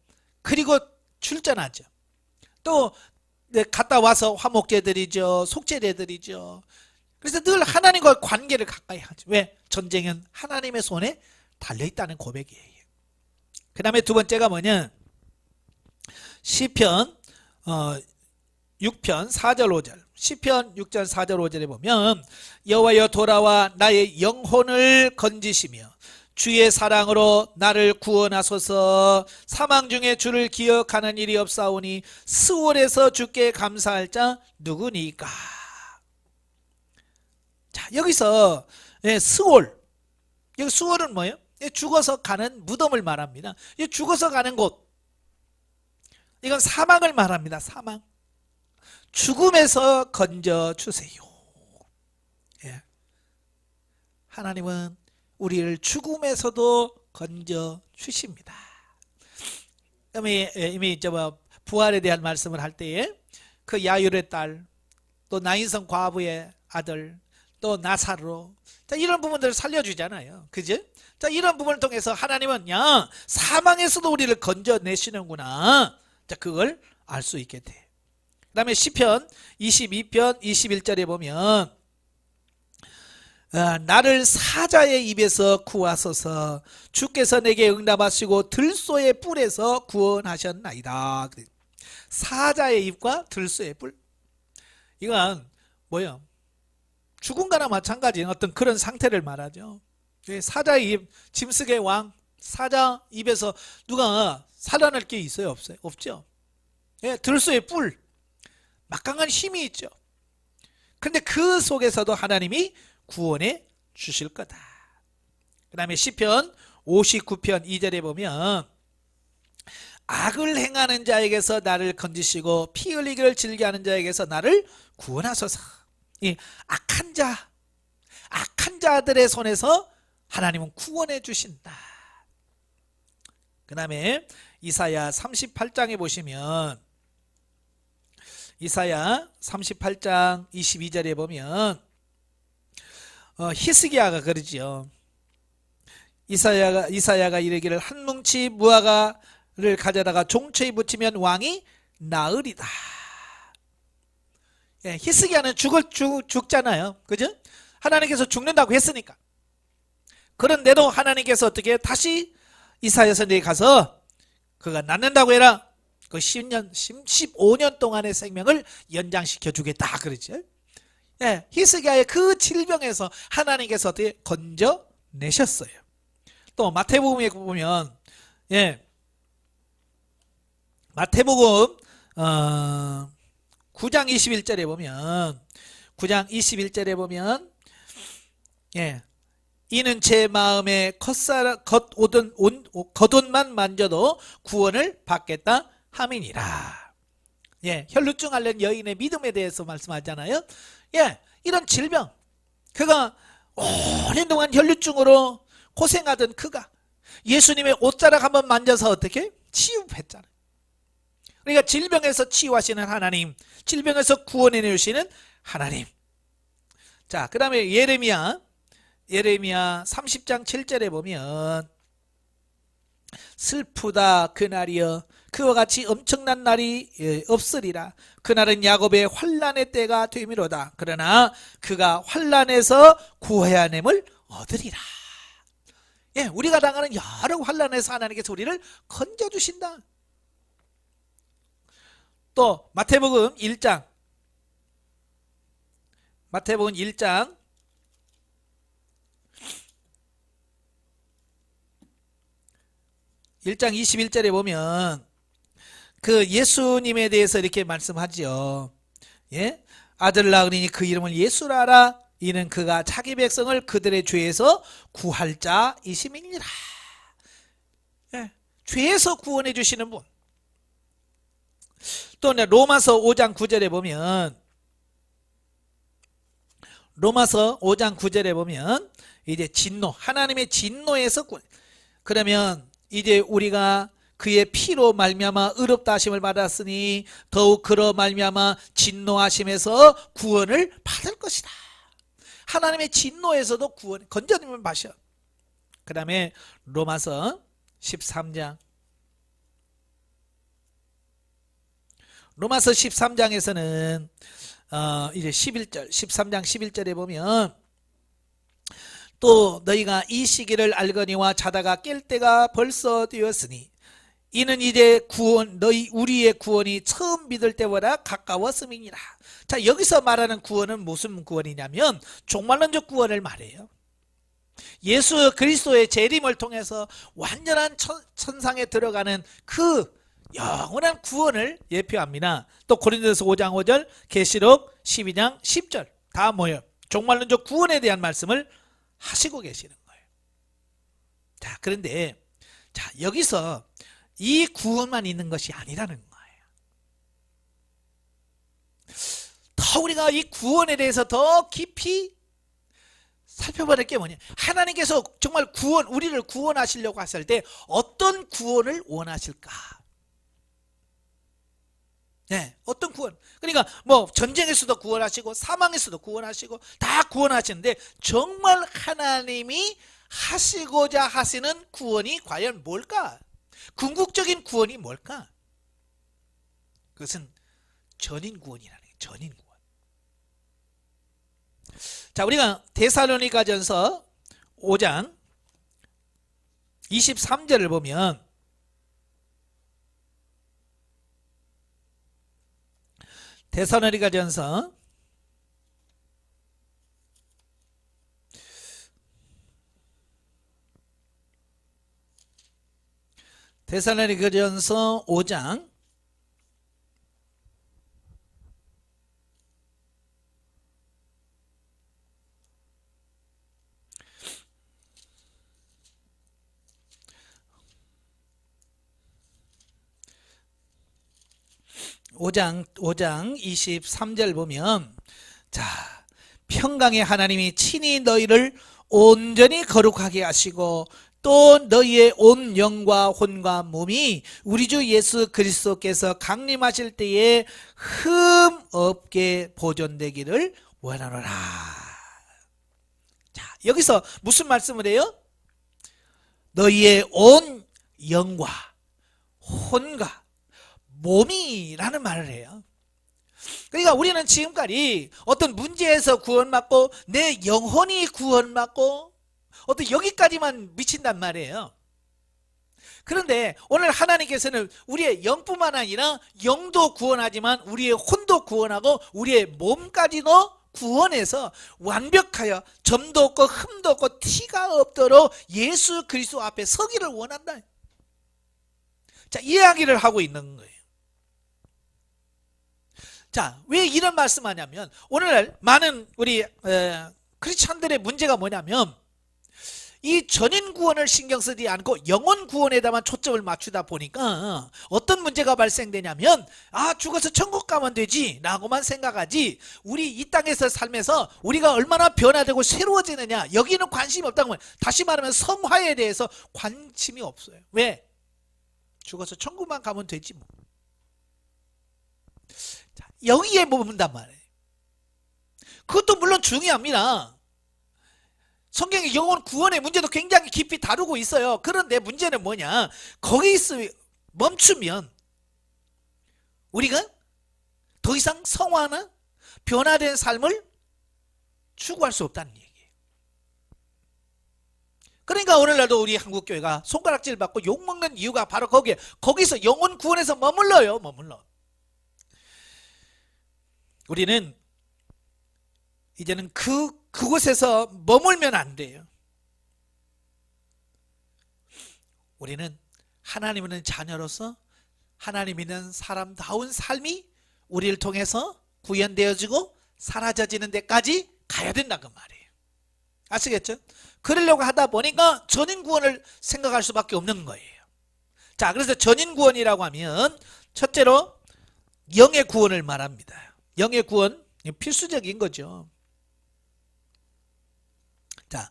그리고 출전하죠. 또 갔다 와서 화목제 드리죠, 속죄제 드리죠. 그래서 늘 하나님과 관계를 가까이 하죠. 왜? 전쟁은 하나님의 손에 달려있다는 고백이에요. 그 다음에 두 번째가 뭐냐? 시편 6편 4절 5절. 시편 6절 4절 5절에 보면 여호와여 돌아와 나의 영혼을 건지시며 주의 사랑으로 나를 구원하소서. 사망 중에 주를 기억하는 일이 없사오니 스올에서 주께 감사할 자 누구니까. 자, 여기서 스올, 여기 스올은 뭐예요? 죽어서 가는 무덤을 말합니다. 죽어서 가는 곳, 이건 사망을 말합니다. 사망. 죽음에서 건져주세요. 예. 하나님은 우리를 죽음에서도 건져주십니다. 이미 부활에 대한 말씀을 할 때에 그 야율의 딸, 또 나인성 과부의 아들, 또 나사로, 자, 이런 부분들을 살려주잖아요. 그죠? 자, 이런 부분을 통해서 하나님은 사망에서도 우리를 건져내시는구나. 자, 그걸 알 수 있게 돼. 그 다음에 시편 22편 21절에 보면 나를 사자의 입에서 구하소서. 주께서 내게 응답하시고 들소의 뿔에서 구원하셨나이다. 사자의 입과 들소의 뿔, 이건 뭐예요? 죽음과나 마찬가지인 어떤 그런 상태를 말하죠. 사자의 입, 짐승의 왕, 사자 입에서 누가 살아날 게 있어요? 없어요? 없죠. 예, 들소의 뿔, 막강한 힘이 있죠. 그런데 그 속에서도 하나님이 구원해 주실 거다. 그 다음에 시편 59편 2절에 보면 악을 행하는 자에게서 나를 건지시고 피 흘리기를 즐겨하는 자에게서 나를 구원하소서. 이 악한 자들의 손에서 하나님은 구원해 주신다. 그 다음에 이사야 38장에 보시면 이사야 38장 22절에 보면 히스기야가 그러지요. 이사야가 이르기를 한 뭉치 무화과를 가져다가 종초에 붙이면 왕이 나으리다. 예, 히스기야는 죽잖아요. 그죠? 하나님께서 죽는다고 했으니까. 그런데도 하나님께서 어떻게 다시 이사야 선지에 가서 그가 낫는다고 해라. 그 15년 동안의 생명을 연장시켜 주겠다 그러죠. 예, 히스기야의 그 질병에서 하나님께서 어떻게 건져내셨어요. 또 마태복음에 보면 마태복음 9장 21절에 보면 이는 제 마음에 겉옷만 만져도 구원을 받겠다 함이니라. 혈루증 앓는 여인의 믿음에 대해서 말씀하잖아요. 이런 질병, 그가 오랜 동안 혈루증으로 고생하던 그가 예수님의 옷자락 한번 만져서 어떻게 치유했잖아요. 그러니까 질병에서 치유하시는 하나님, 질병에서 구원해 주시는 하나님. 자, 그 다음에 예레미야 30장 7절에 보면 슬프다 그날이여 그와 같이 엄청난 날이 없으리라. 그날은 야곱의 환난의 때가 되미로다. 그러나 그가 환난에서 구해야 함을 얻으리라. 예, 우리가 당하는 여러 환난에서 하나님께서 우리를 건져주신다. 또 마태복음 1장 21절에 보면 그 예수님에 대해서 이렇게 말씀하죠. 예? 아들 낳으니 그 이름을 예수라 하라. 이는 그가 자기 백성을 그들의 죄에서 구할 자이심이니라. 예, 죄에서 구원해 주시는 분. 또 로마서 5장 9절에 보면 이제 진노, 하나님의 진노에서 그러면 이제 우리가 그의 피로 말미암아 의롭다 하심을 받았으니 더욱 그로 말미암아 진노하심에서 구원을 받을 것이다. 하나님의 진노에서도 구원, 건져내면 마셔. 그 다음에 로마서 13장. 로마서 13장에서는 이제 11절, 13장 11절에 보면 또 너희가 이 시기를 알거니와 자다가 깰 때가 벌써 되었으니 이는 이제 구원, 우리의 구원이 처음 믿을 때보다 가까웠음이니라. 자, 여기서 말하는 구원은 무슨 구원이냐면 종말론적 구원을 말해요. 예수 그리스도의 재림을 통해서 완전한 천상에 들어가는 그 영원한 구원을 예표합니다. 또 고린도서 5장 5절, 계시록 12장 10절 다 모여 종말론적 구원에 대한 말씀을 하시고 계시는 거예요. 자, 그런데 자, 여기서 이 구원만 있는 것이 아니라는 거예요. 더 우리가 이 구원에 대해서 더 깊이 살펴봐야 될 게 뭐냐, 하나님께서 정말 우리를 구원하시려고 하실 때 어떤 구원을 원하실까? 네, 어떤 구원? 그러니까 뭐 전쟁에서도 구원하시고 사망에서도 구원하시고 다 구원하시는데 정말 하나님이 하시고자 하시는 구원이 과연 뭘까? 궁극적인 구원이 뭘까? 그것은 전인 구원이라는 거예요. 전인 구원. 자, 우리가 데살로니가전서 5장 23절을 보면 데살로니가전서 5장 5장 23절 보면 자, 평강의 하나님이 친히 너희를 온전히 거룩하게 하시고 또 너희의 온 영과 혼과 몸이 우리 주 예수 그리스도께서 강림하실 때에 흠 없게 보존되기를 원하노라. 자, 여기서 무슨 말씀을 해요? 너희의 온 영과 혼과 몸이라는 말을 해요. 그러니까 우리는 지금까지 어떤 문제에서 구원받고 내 영혼이 구원받고 어떤 여기까지만 미친단 말이에요. 그런데 오늘 하나님께서는 우리의 영뿐만 아니라 영도 구원하지만 우리의 혼도 구원하고 우리의 몸까지도 구원해서 완벽하여 점도 없고 흠도 없고 티가 없도록 예수 그리스도 앞에 서기를 원한다. 자, 이야기를 하고 있는 거예요. 자, 왜 이런 말씀하냐면 오늘날 많은 우리 크리스찬들의 문제가 뭐냐면 이 전인 구원을 신경 쓰지 않고 영혼 구원에다만 초점을 맞추다 보니까 어떤 문제가 발생되냐면 죽어서 천국 가면 되지 라고만 생각하지 우리 이 땅에서 살면서 우리가 얼마나 변화되고 새로워지느냐 여기는 관심이 없다고 하면 다시 말하면 성화에 대해서 관심이 없어요. 왜? 죽어서 천국만 가면 되지 뭐. 자, 여기에 머문단 말이에요. 그것도 물론 중요합니다. 성경의 영혼 구원의 문제도 굉장히 깊이 다루고 있어요. 그런데 문제는 뭐냐, 거기서 멈추면 우리가 더 이상 성화나 변화된 삶을 추구할 수 없다는 얘기예요. 그러니까 오늘날도 우리 한국교회가 손가락질 받고 욕먹는 이유가 바로 거기서 영혼 구원에서 머물러요. 머물러. 우리는 이제는 그곳에서 머물면 안 돼요. 우리는 하나님 있는 자녀로서 하나님 있는 사람다운 삶이 우리를 통해서 구현되어지고 사라져지는 데까지 가야 된다 그 말이에요. 아시겠죠? 그러려고 하다 보니까 전인 구원을 생각할 수밖에 없는 거예요. 자, 그래서 전인 구원이라고 하면 첫째로 영의 구원을 말합니다. 영의 구원 필수적인 거죠. 자,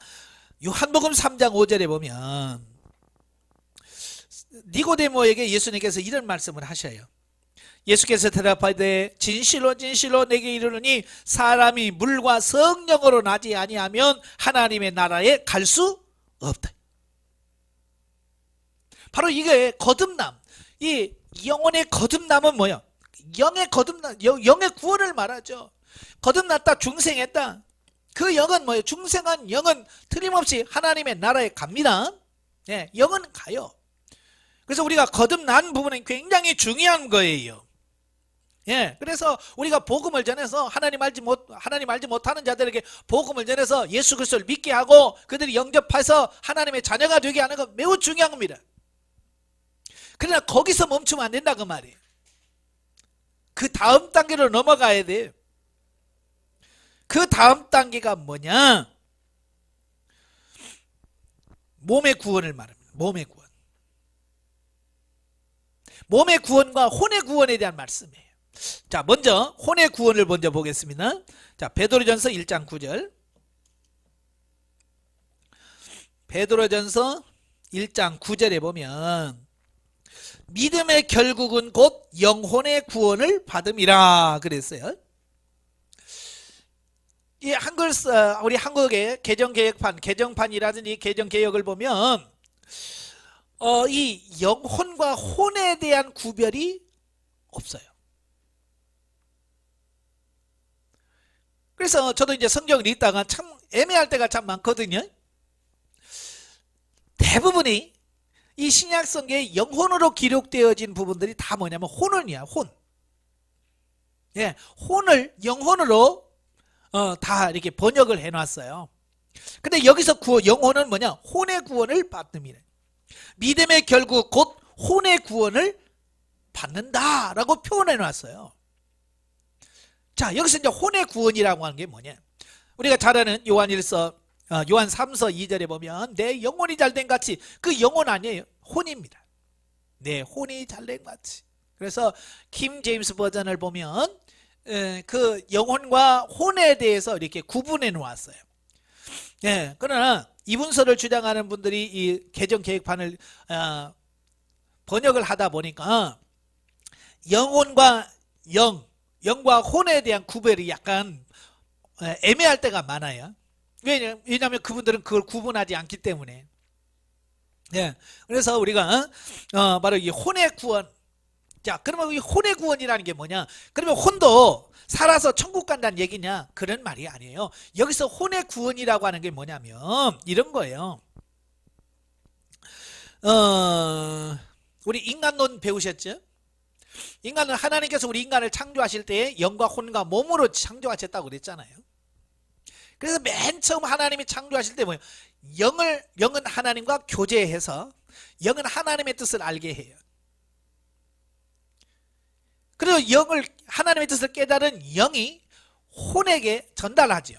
요한복음 3장 5절에 보면 니고데모에게 예수님께서 이런 말씀을 하셔요. 예수께서 대답하되 진실로 진실로 내게 이르노니 사람이 물과 성령으로 나지 아니하면 하나님의 나라에 갈 수 없다. 바로 이게 거듭남. 이 영혼의 거듭남은 뭐야? 영의 거듭남, 영의 구원을 말하죠. 거듭났다, 중생했다. 그 영은 뭐예요? 중생한 영은 틀림없이 하나님의 나라에 갑니다. 네, 영은 가요. 그래서 우리가 거듭난 부분은 굉장히 중요한 거예요. 예, 그래서 우리가 복음을 전해서 하나님 알지 못하는 자들에게 복음을 전해서 예수 그리스도를 믿게 하고 그들이 영접해서 하나님의 자녀가 되게 하는 건 매우 중요한 겁니다. 그러나 거기서 멈추면 안 된다 그 말이에요. 그 다음 단계로 넘어가야 돼요. 그 다음 단계가 뭐냐? 몸의 구원을 말합니다. 몸의 구원. 몸의 구원과 혼의 구원에 대한 말씀이에요. 자, 먼저 혼의 구원을 먼저 보겠습니다. 자, 베드로전서 1장 9절. 베드로전서 1장 9절에 보면 믿음의 결국은 곧 영혼의 구원을 받음이라 그랬어요. 이 우리 한국의 개정판이라든지 개정개혁을 보면 이 영혼과 혼에 대한 구별이 없어요. 그래서 저도 이제 성경을 읽다가 참 애매할 때가 참 많거든요. 대부분이 이 신약성경에 영혼으로 기록되어진 부분들이 다 뭐냐면 혼은이야, 혼. 예, 혼을 영혼으로 다 이렇게 번역을 해놨어요. 근데 여기서 영혼은 뭐냐? 혼의 구원을 받습니다. 믿음의 결국 곧 혼의 구원을 받는다라고 표현해 놨어요. 자, 여기서 이제 혼의 구원이라고 하는 게 뭐냐? 우리가 잘 아는 요한 3서 2절에 보면 내 영혼이 잘된 같이, 그 영혼 아니에요. 혼입니다. 내 혼이 잘된 같이. 그래서 킴 제임스 버전을 보면 그 영혼과 혼에 대해서 이렇게 구분해 놓았어요. 예, 그러나 이분서를 주장하는 분들이 이 개정 계획판을 번역을 하다 보니까 영혼과 영과 혼에 대한 구별이 약간 애매할 때가 많아요. 왜냐하면 그분들은 그걸 구분하지 않기 때문에. 예, 그래서 우리가 바로 이 혼의 구원. 자, 그러면 이 혼의 구원이라는 게 뭐냐? 그러면 혼도 살아서 천국 간다는 얘기냐? 그런 말이 아니에요. 여기서 혼의 구원이라고 하는 게 뭐냐면 이런 거예요. 우리 인간론 배우셨죠? 인간은 하나님께서 우리 인간을 창조하실 때 영과 혼과 몸으로 창조하셨다고 그랬잖아요. 그래서 맨 처음 하나님이 창조하실 때 뭐예요? 영은 하나님과 교제해서 영은 하나님의 뜻을 알게 해요. 그리고 하나님의 뜻을 깨달은 영이 혼에게 전달하죠.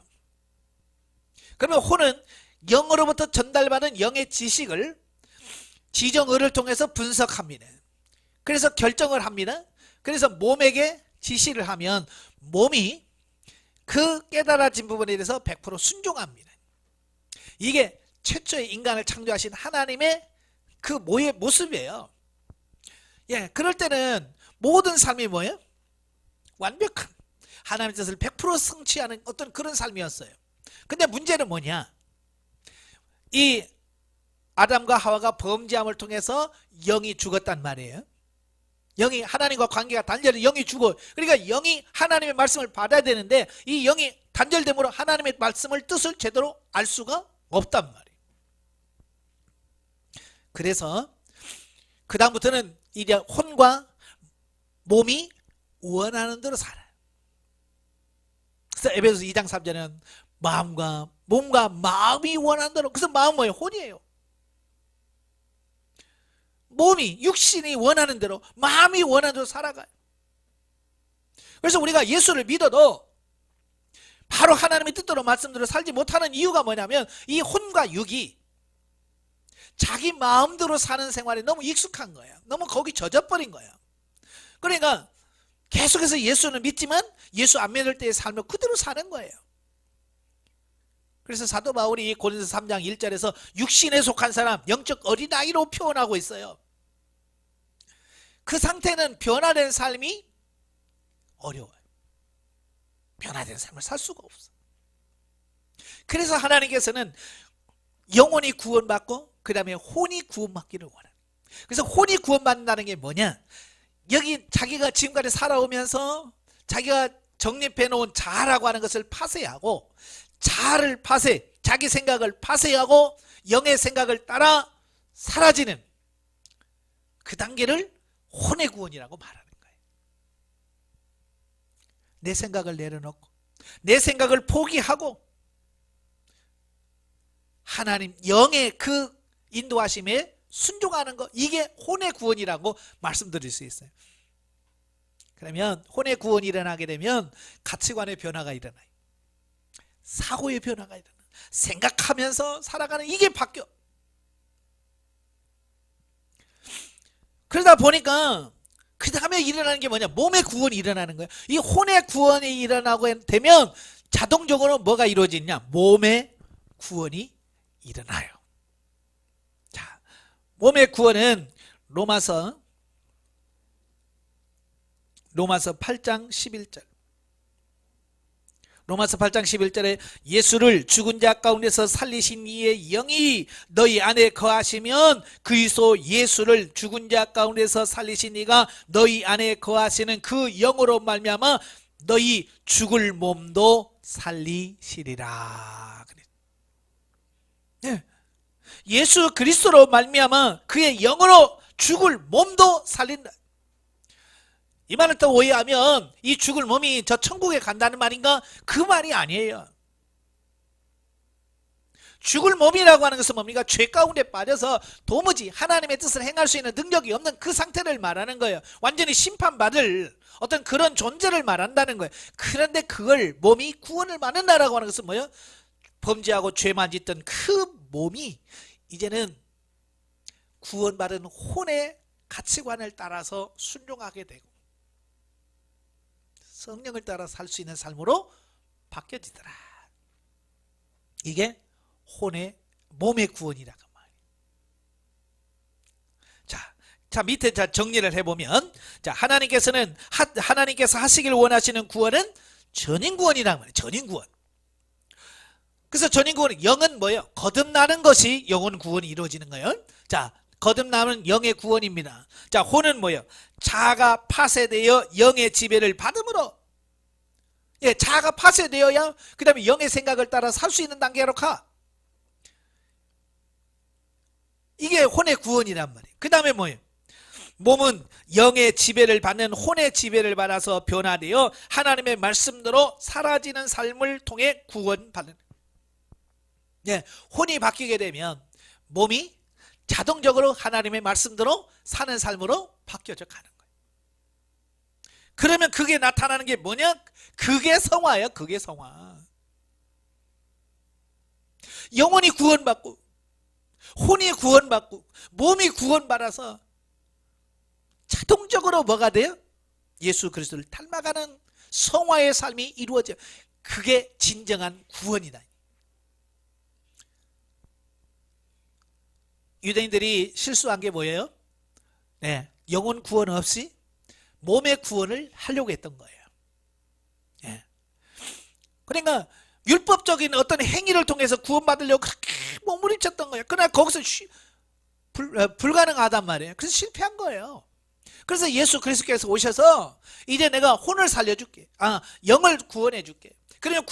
그러면 혼은 영으로부터 전달받은 영의 지식을 지정의를 통해서 분석합니다. 그래서 결정을 합니다. 그래서 몸에게 지시를 하면 몸이 그 깨달아진 부분에 대해서 100% 순종합니다. 이게 최초의 인간을 창조하신 하나님의 그 모습이에요. 예, 그럴 때는 모든 삶이 뭐예요? 완벽한 하나님의 뜻을 100% 성취하는 어떤 그런 삶이었어요. 근데 문제는 뭐냐? 이 아담과 하와가 범죄함을 통해서 영이 죽었단 말이에요. 영이 하나님과 관계가 단절돼 영이 죽어. 그러니까 영이 하나님의 말씀을 받아야 되는데 이 영이 단절됨으로 하나님의 말씀을 뜻을 제대로 알 수가 없단 말이에요. 그래서 그 다음부터는 이제 혼과 몸이 원하는 대로 살아요. 그래서 에베소서 2장 3절에는 마음과 몸과 마음이 원하는 대로. 그래서 마음은 뭐예요? 혼이에요. 몸이 육신이 원하는 대로, 마음이 원하는 대로 살아가요. 그래서 우리가 예수를 믿어도 바로 하나님의 뜻대로 말씀대로 살지 못하는 이유가 뭐냐면 이 혼과 육이 자기 마음대로 사는 생활에 너무 익숙한 거예요. 너무 거기 젖어버린 거예요. 그러니까 계속해서 예수는 믿지만 예수 안 믿을 때의 삶을 그대로 사는 거예요. 그래서 사도 바울이 고린도서 3장 1절에서 육신에 속한 사람, 영적 어린아이로 표현하고 있어요. 그 상태는 변화된 삶이 어려워요. 변화된 삶을 살 수가 없어. 그래서 하나님께서는 영혼이 구원받고 그 다음에 혼이 구원받기를 원해요. 그래서 혼이 구원받는다는 게 뭐냐? 여기 자기가 지금까지 살아오면서 자기가 정립해 놓은 자아라고 하는 것을 파쇄하고, 자아를 자기 생각을 파쇄하고 영의 생각을 따라 사라지는 그 단계를 혼의 구원이라고 말하는 거예요. 내 생각을 내려놓고 내 생각을 포기하고 하나님 영의 그 인도하심에 순종하는 것, 이게 혼의 구원이라고 말씀드릴 수 있어요. 그러면 혼의 구원이 일어나게 되면 가치관의 변화가 일어나요. 사고의 변화가 일어나요. 생각하면서 살아가는 이게 바뀌어. 그러다 보니까 그 다음에 일어나는 게 뭐냐? 몸의 구원이 일어나는 거예요. 이 혼의 구원이 일어나고 되면 자동적으로 뭐가 이루어지냐? 몸의 구원이 일어나요. 자, 몸의 구원은 로마서 8장 11절. 로마서 8장 11절에 예수를 죽은 자 가운데서 살리신 이의 영이 너희 안에 거하시면 그리스도 예수를 죽은 자 가운데서 살리신 이가 너희 안에 거하시는 그 영으로 말미암아 너희 죽을 몸도 살리시리라. 네. 예수 그리스도로 말미암아 그의 영으로 죽을 몸도 살린다. 이 말을 또 오해하면 이 죽을 몸이 저 천국에 간다는 말인가? 그 말이 아니에요. 죽을 몸이라고 하는 것은 뭡니까? 죄 가운데 빠져서 도무지 하나님의 뜻을 행할 수 있는 능력이 없는 그 상태를 말하는 거예요. 완전히 심판받을 어떤 그런 존재를 말한다는 거예요. 그런데 그걸 몸이 구원을 받는다라고 하는 것은 뭐예요? 범죄하고 죄만 짓던 그 몸이 이제는 구원받은 혼의 가치관을 따라서 순종하게 되고 성령을 따라 살 수 있는 삶으로 바뀌어지더라. 이게 혼의 몸의 구원이라고 말이에요. 자 밑에 정리를 해보면, 자 하나님께서 하시길 원하시는 구원은 전인 구원이라고 말이에요. 전인 구원. 그래서 전인 구원은 영은 뭐예요? 거듭나는 것이 영혼 구원이 이루어지는 거예요. 자, 거듭나는 영의 구원입니다. 자, 혼은 뭐예요? 자아가 파쇄되어 영의 지배를 받음으로, 예, 자아가 파쇄되어야 그 다음에 영의 생각을 따라 살 수 있는 단계로 가. 이게 혼의 구원이란 말이에요. 그 다음에 뭐예요? 몸은 영의 지배를 받는 혼의 지배를 받아서 변화되어 하나님의 말씀대로 사라지는 삶을 통해 구원받는. 예, 혼이 바뀌게 되면 몸이 자동적으로 하나님의 말씀대로 사는 삶으로 바뀌어져 가는 거예요. 그러면 그게 나타나는 게 뭐냐? 그게 성화예요. 그게 성화. 영혼이 구원받고 혼이 구원받고 몸이 구원받아서 자동적으로 뭐가 돼요? 예수 그리스도를 닮아가는 성화의 삶이 이루어져요. 그게 진정한 구원이다. 유대인들이 실수한 게 뭐예요? 네, 영혼 구원 없이 몸의 구원을 하려고 했던 거예요. 네. 그러니까 율법적인 어떤 행위를 통해서 구원받으려고 그렇게 몸부림쳤던 거예요. 그러나 거기서 불가능하단 말이에요. 그래서 실패한 거예요. 그래서 예수 그리스도께서 오셔서 이제 내가 혼을 살려줄게. 영을 구원해 줄게. 그러면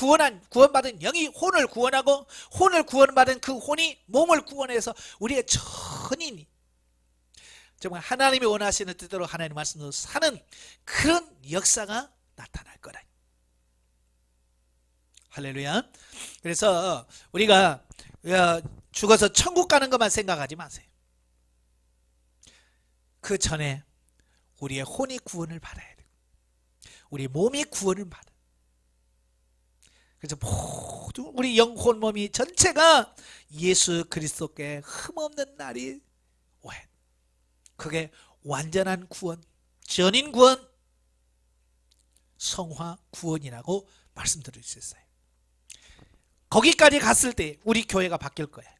구원받은 영이 혼을 구원하고 혼을 구원받은 그 혼이 몸을 구원해서 우리의 전인이 정말 하나님이 원하시는 뜻대로 하나님 말씀대로 사는 그런 역사가 나타날 거라. 할렐루야. 그래서 우리가 죽어서 천국 가는 것만 생각하지 마세요. 그 전에 우리의 혼이 구원을 받아야 돼요. 우리 몸이 구원을 받아요. 그래서 모두 우리 영혼 몸이 전체가 예수 그리스도께 흠없는 날이 오해. 그게 완전한 구원, 전인 구원, 성화 구원이라고 말씀드릴 수 있어요. 거기까지 갔을 때 우리 교회가 바뀔 거예요.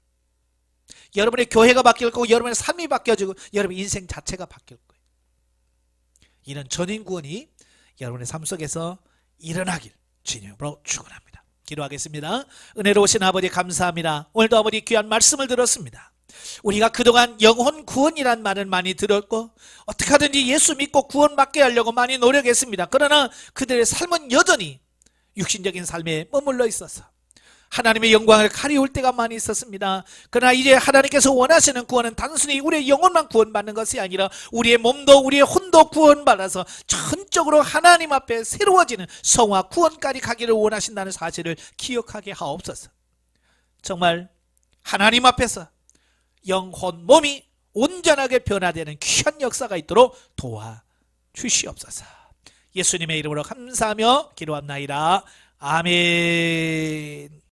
여러분의 교회가 바뀔 거고 여러분의 삶이 바뀌어지고 여러분의 인생 자체가 바뀔 거예요. 이런 전인 구원이 여러분의 삶 속에서 일어나길 주님으로 축원합니다. 기도하겠습니다. 은혜로우신 아버지 감사합니다. 오늘도 아버지 귀한 말씀을 들었습니다. 우리가 그동안 영혼 구원이란 말을 많이 들었고 어떻게 하든지 예수 믿고 구원받게 하려고 많이 노력했습니다. 그러나 그들의 삶은 여전히 육신적인 삶에 머물러 있어서 하나님의 영광을 가리울 때가 많이 있었습니다. 그러나 이제 하나님께서 원하시는 구원은 단순히 우리의 영혼만 구원받는 것이 아니라 우리의 몸도 우리의 혼도 구원받아서 전적으로 하나님 앞에 새로워지는 성화 구원까지 가기를 원하신다는 사실을 기억하게 하옵소서. 정말 하나님 앞에서 영혼 몸이 온전하게 변화되는 귀한 역사가 있도록 도와주시옵소서. 예수님의 이름으로 감사하며 기도합나이다. 아멘.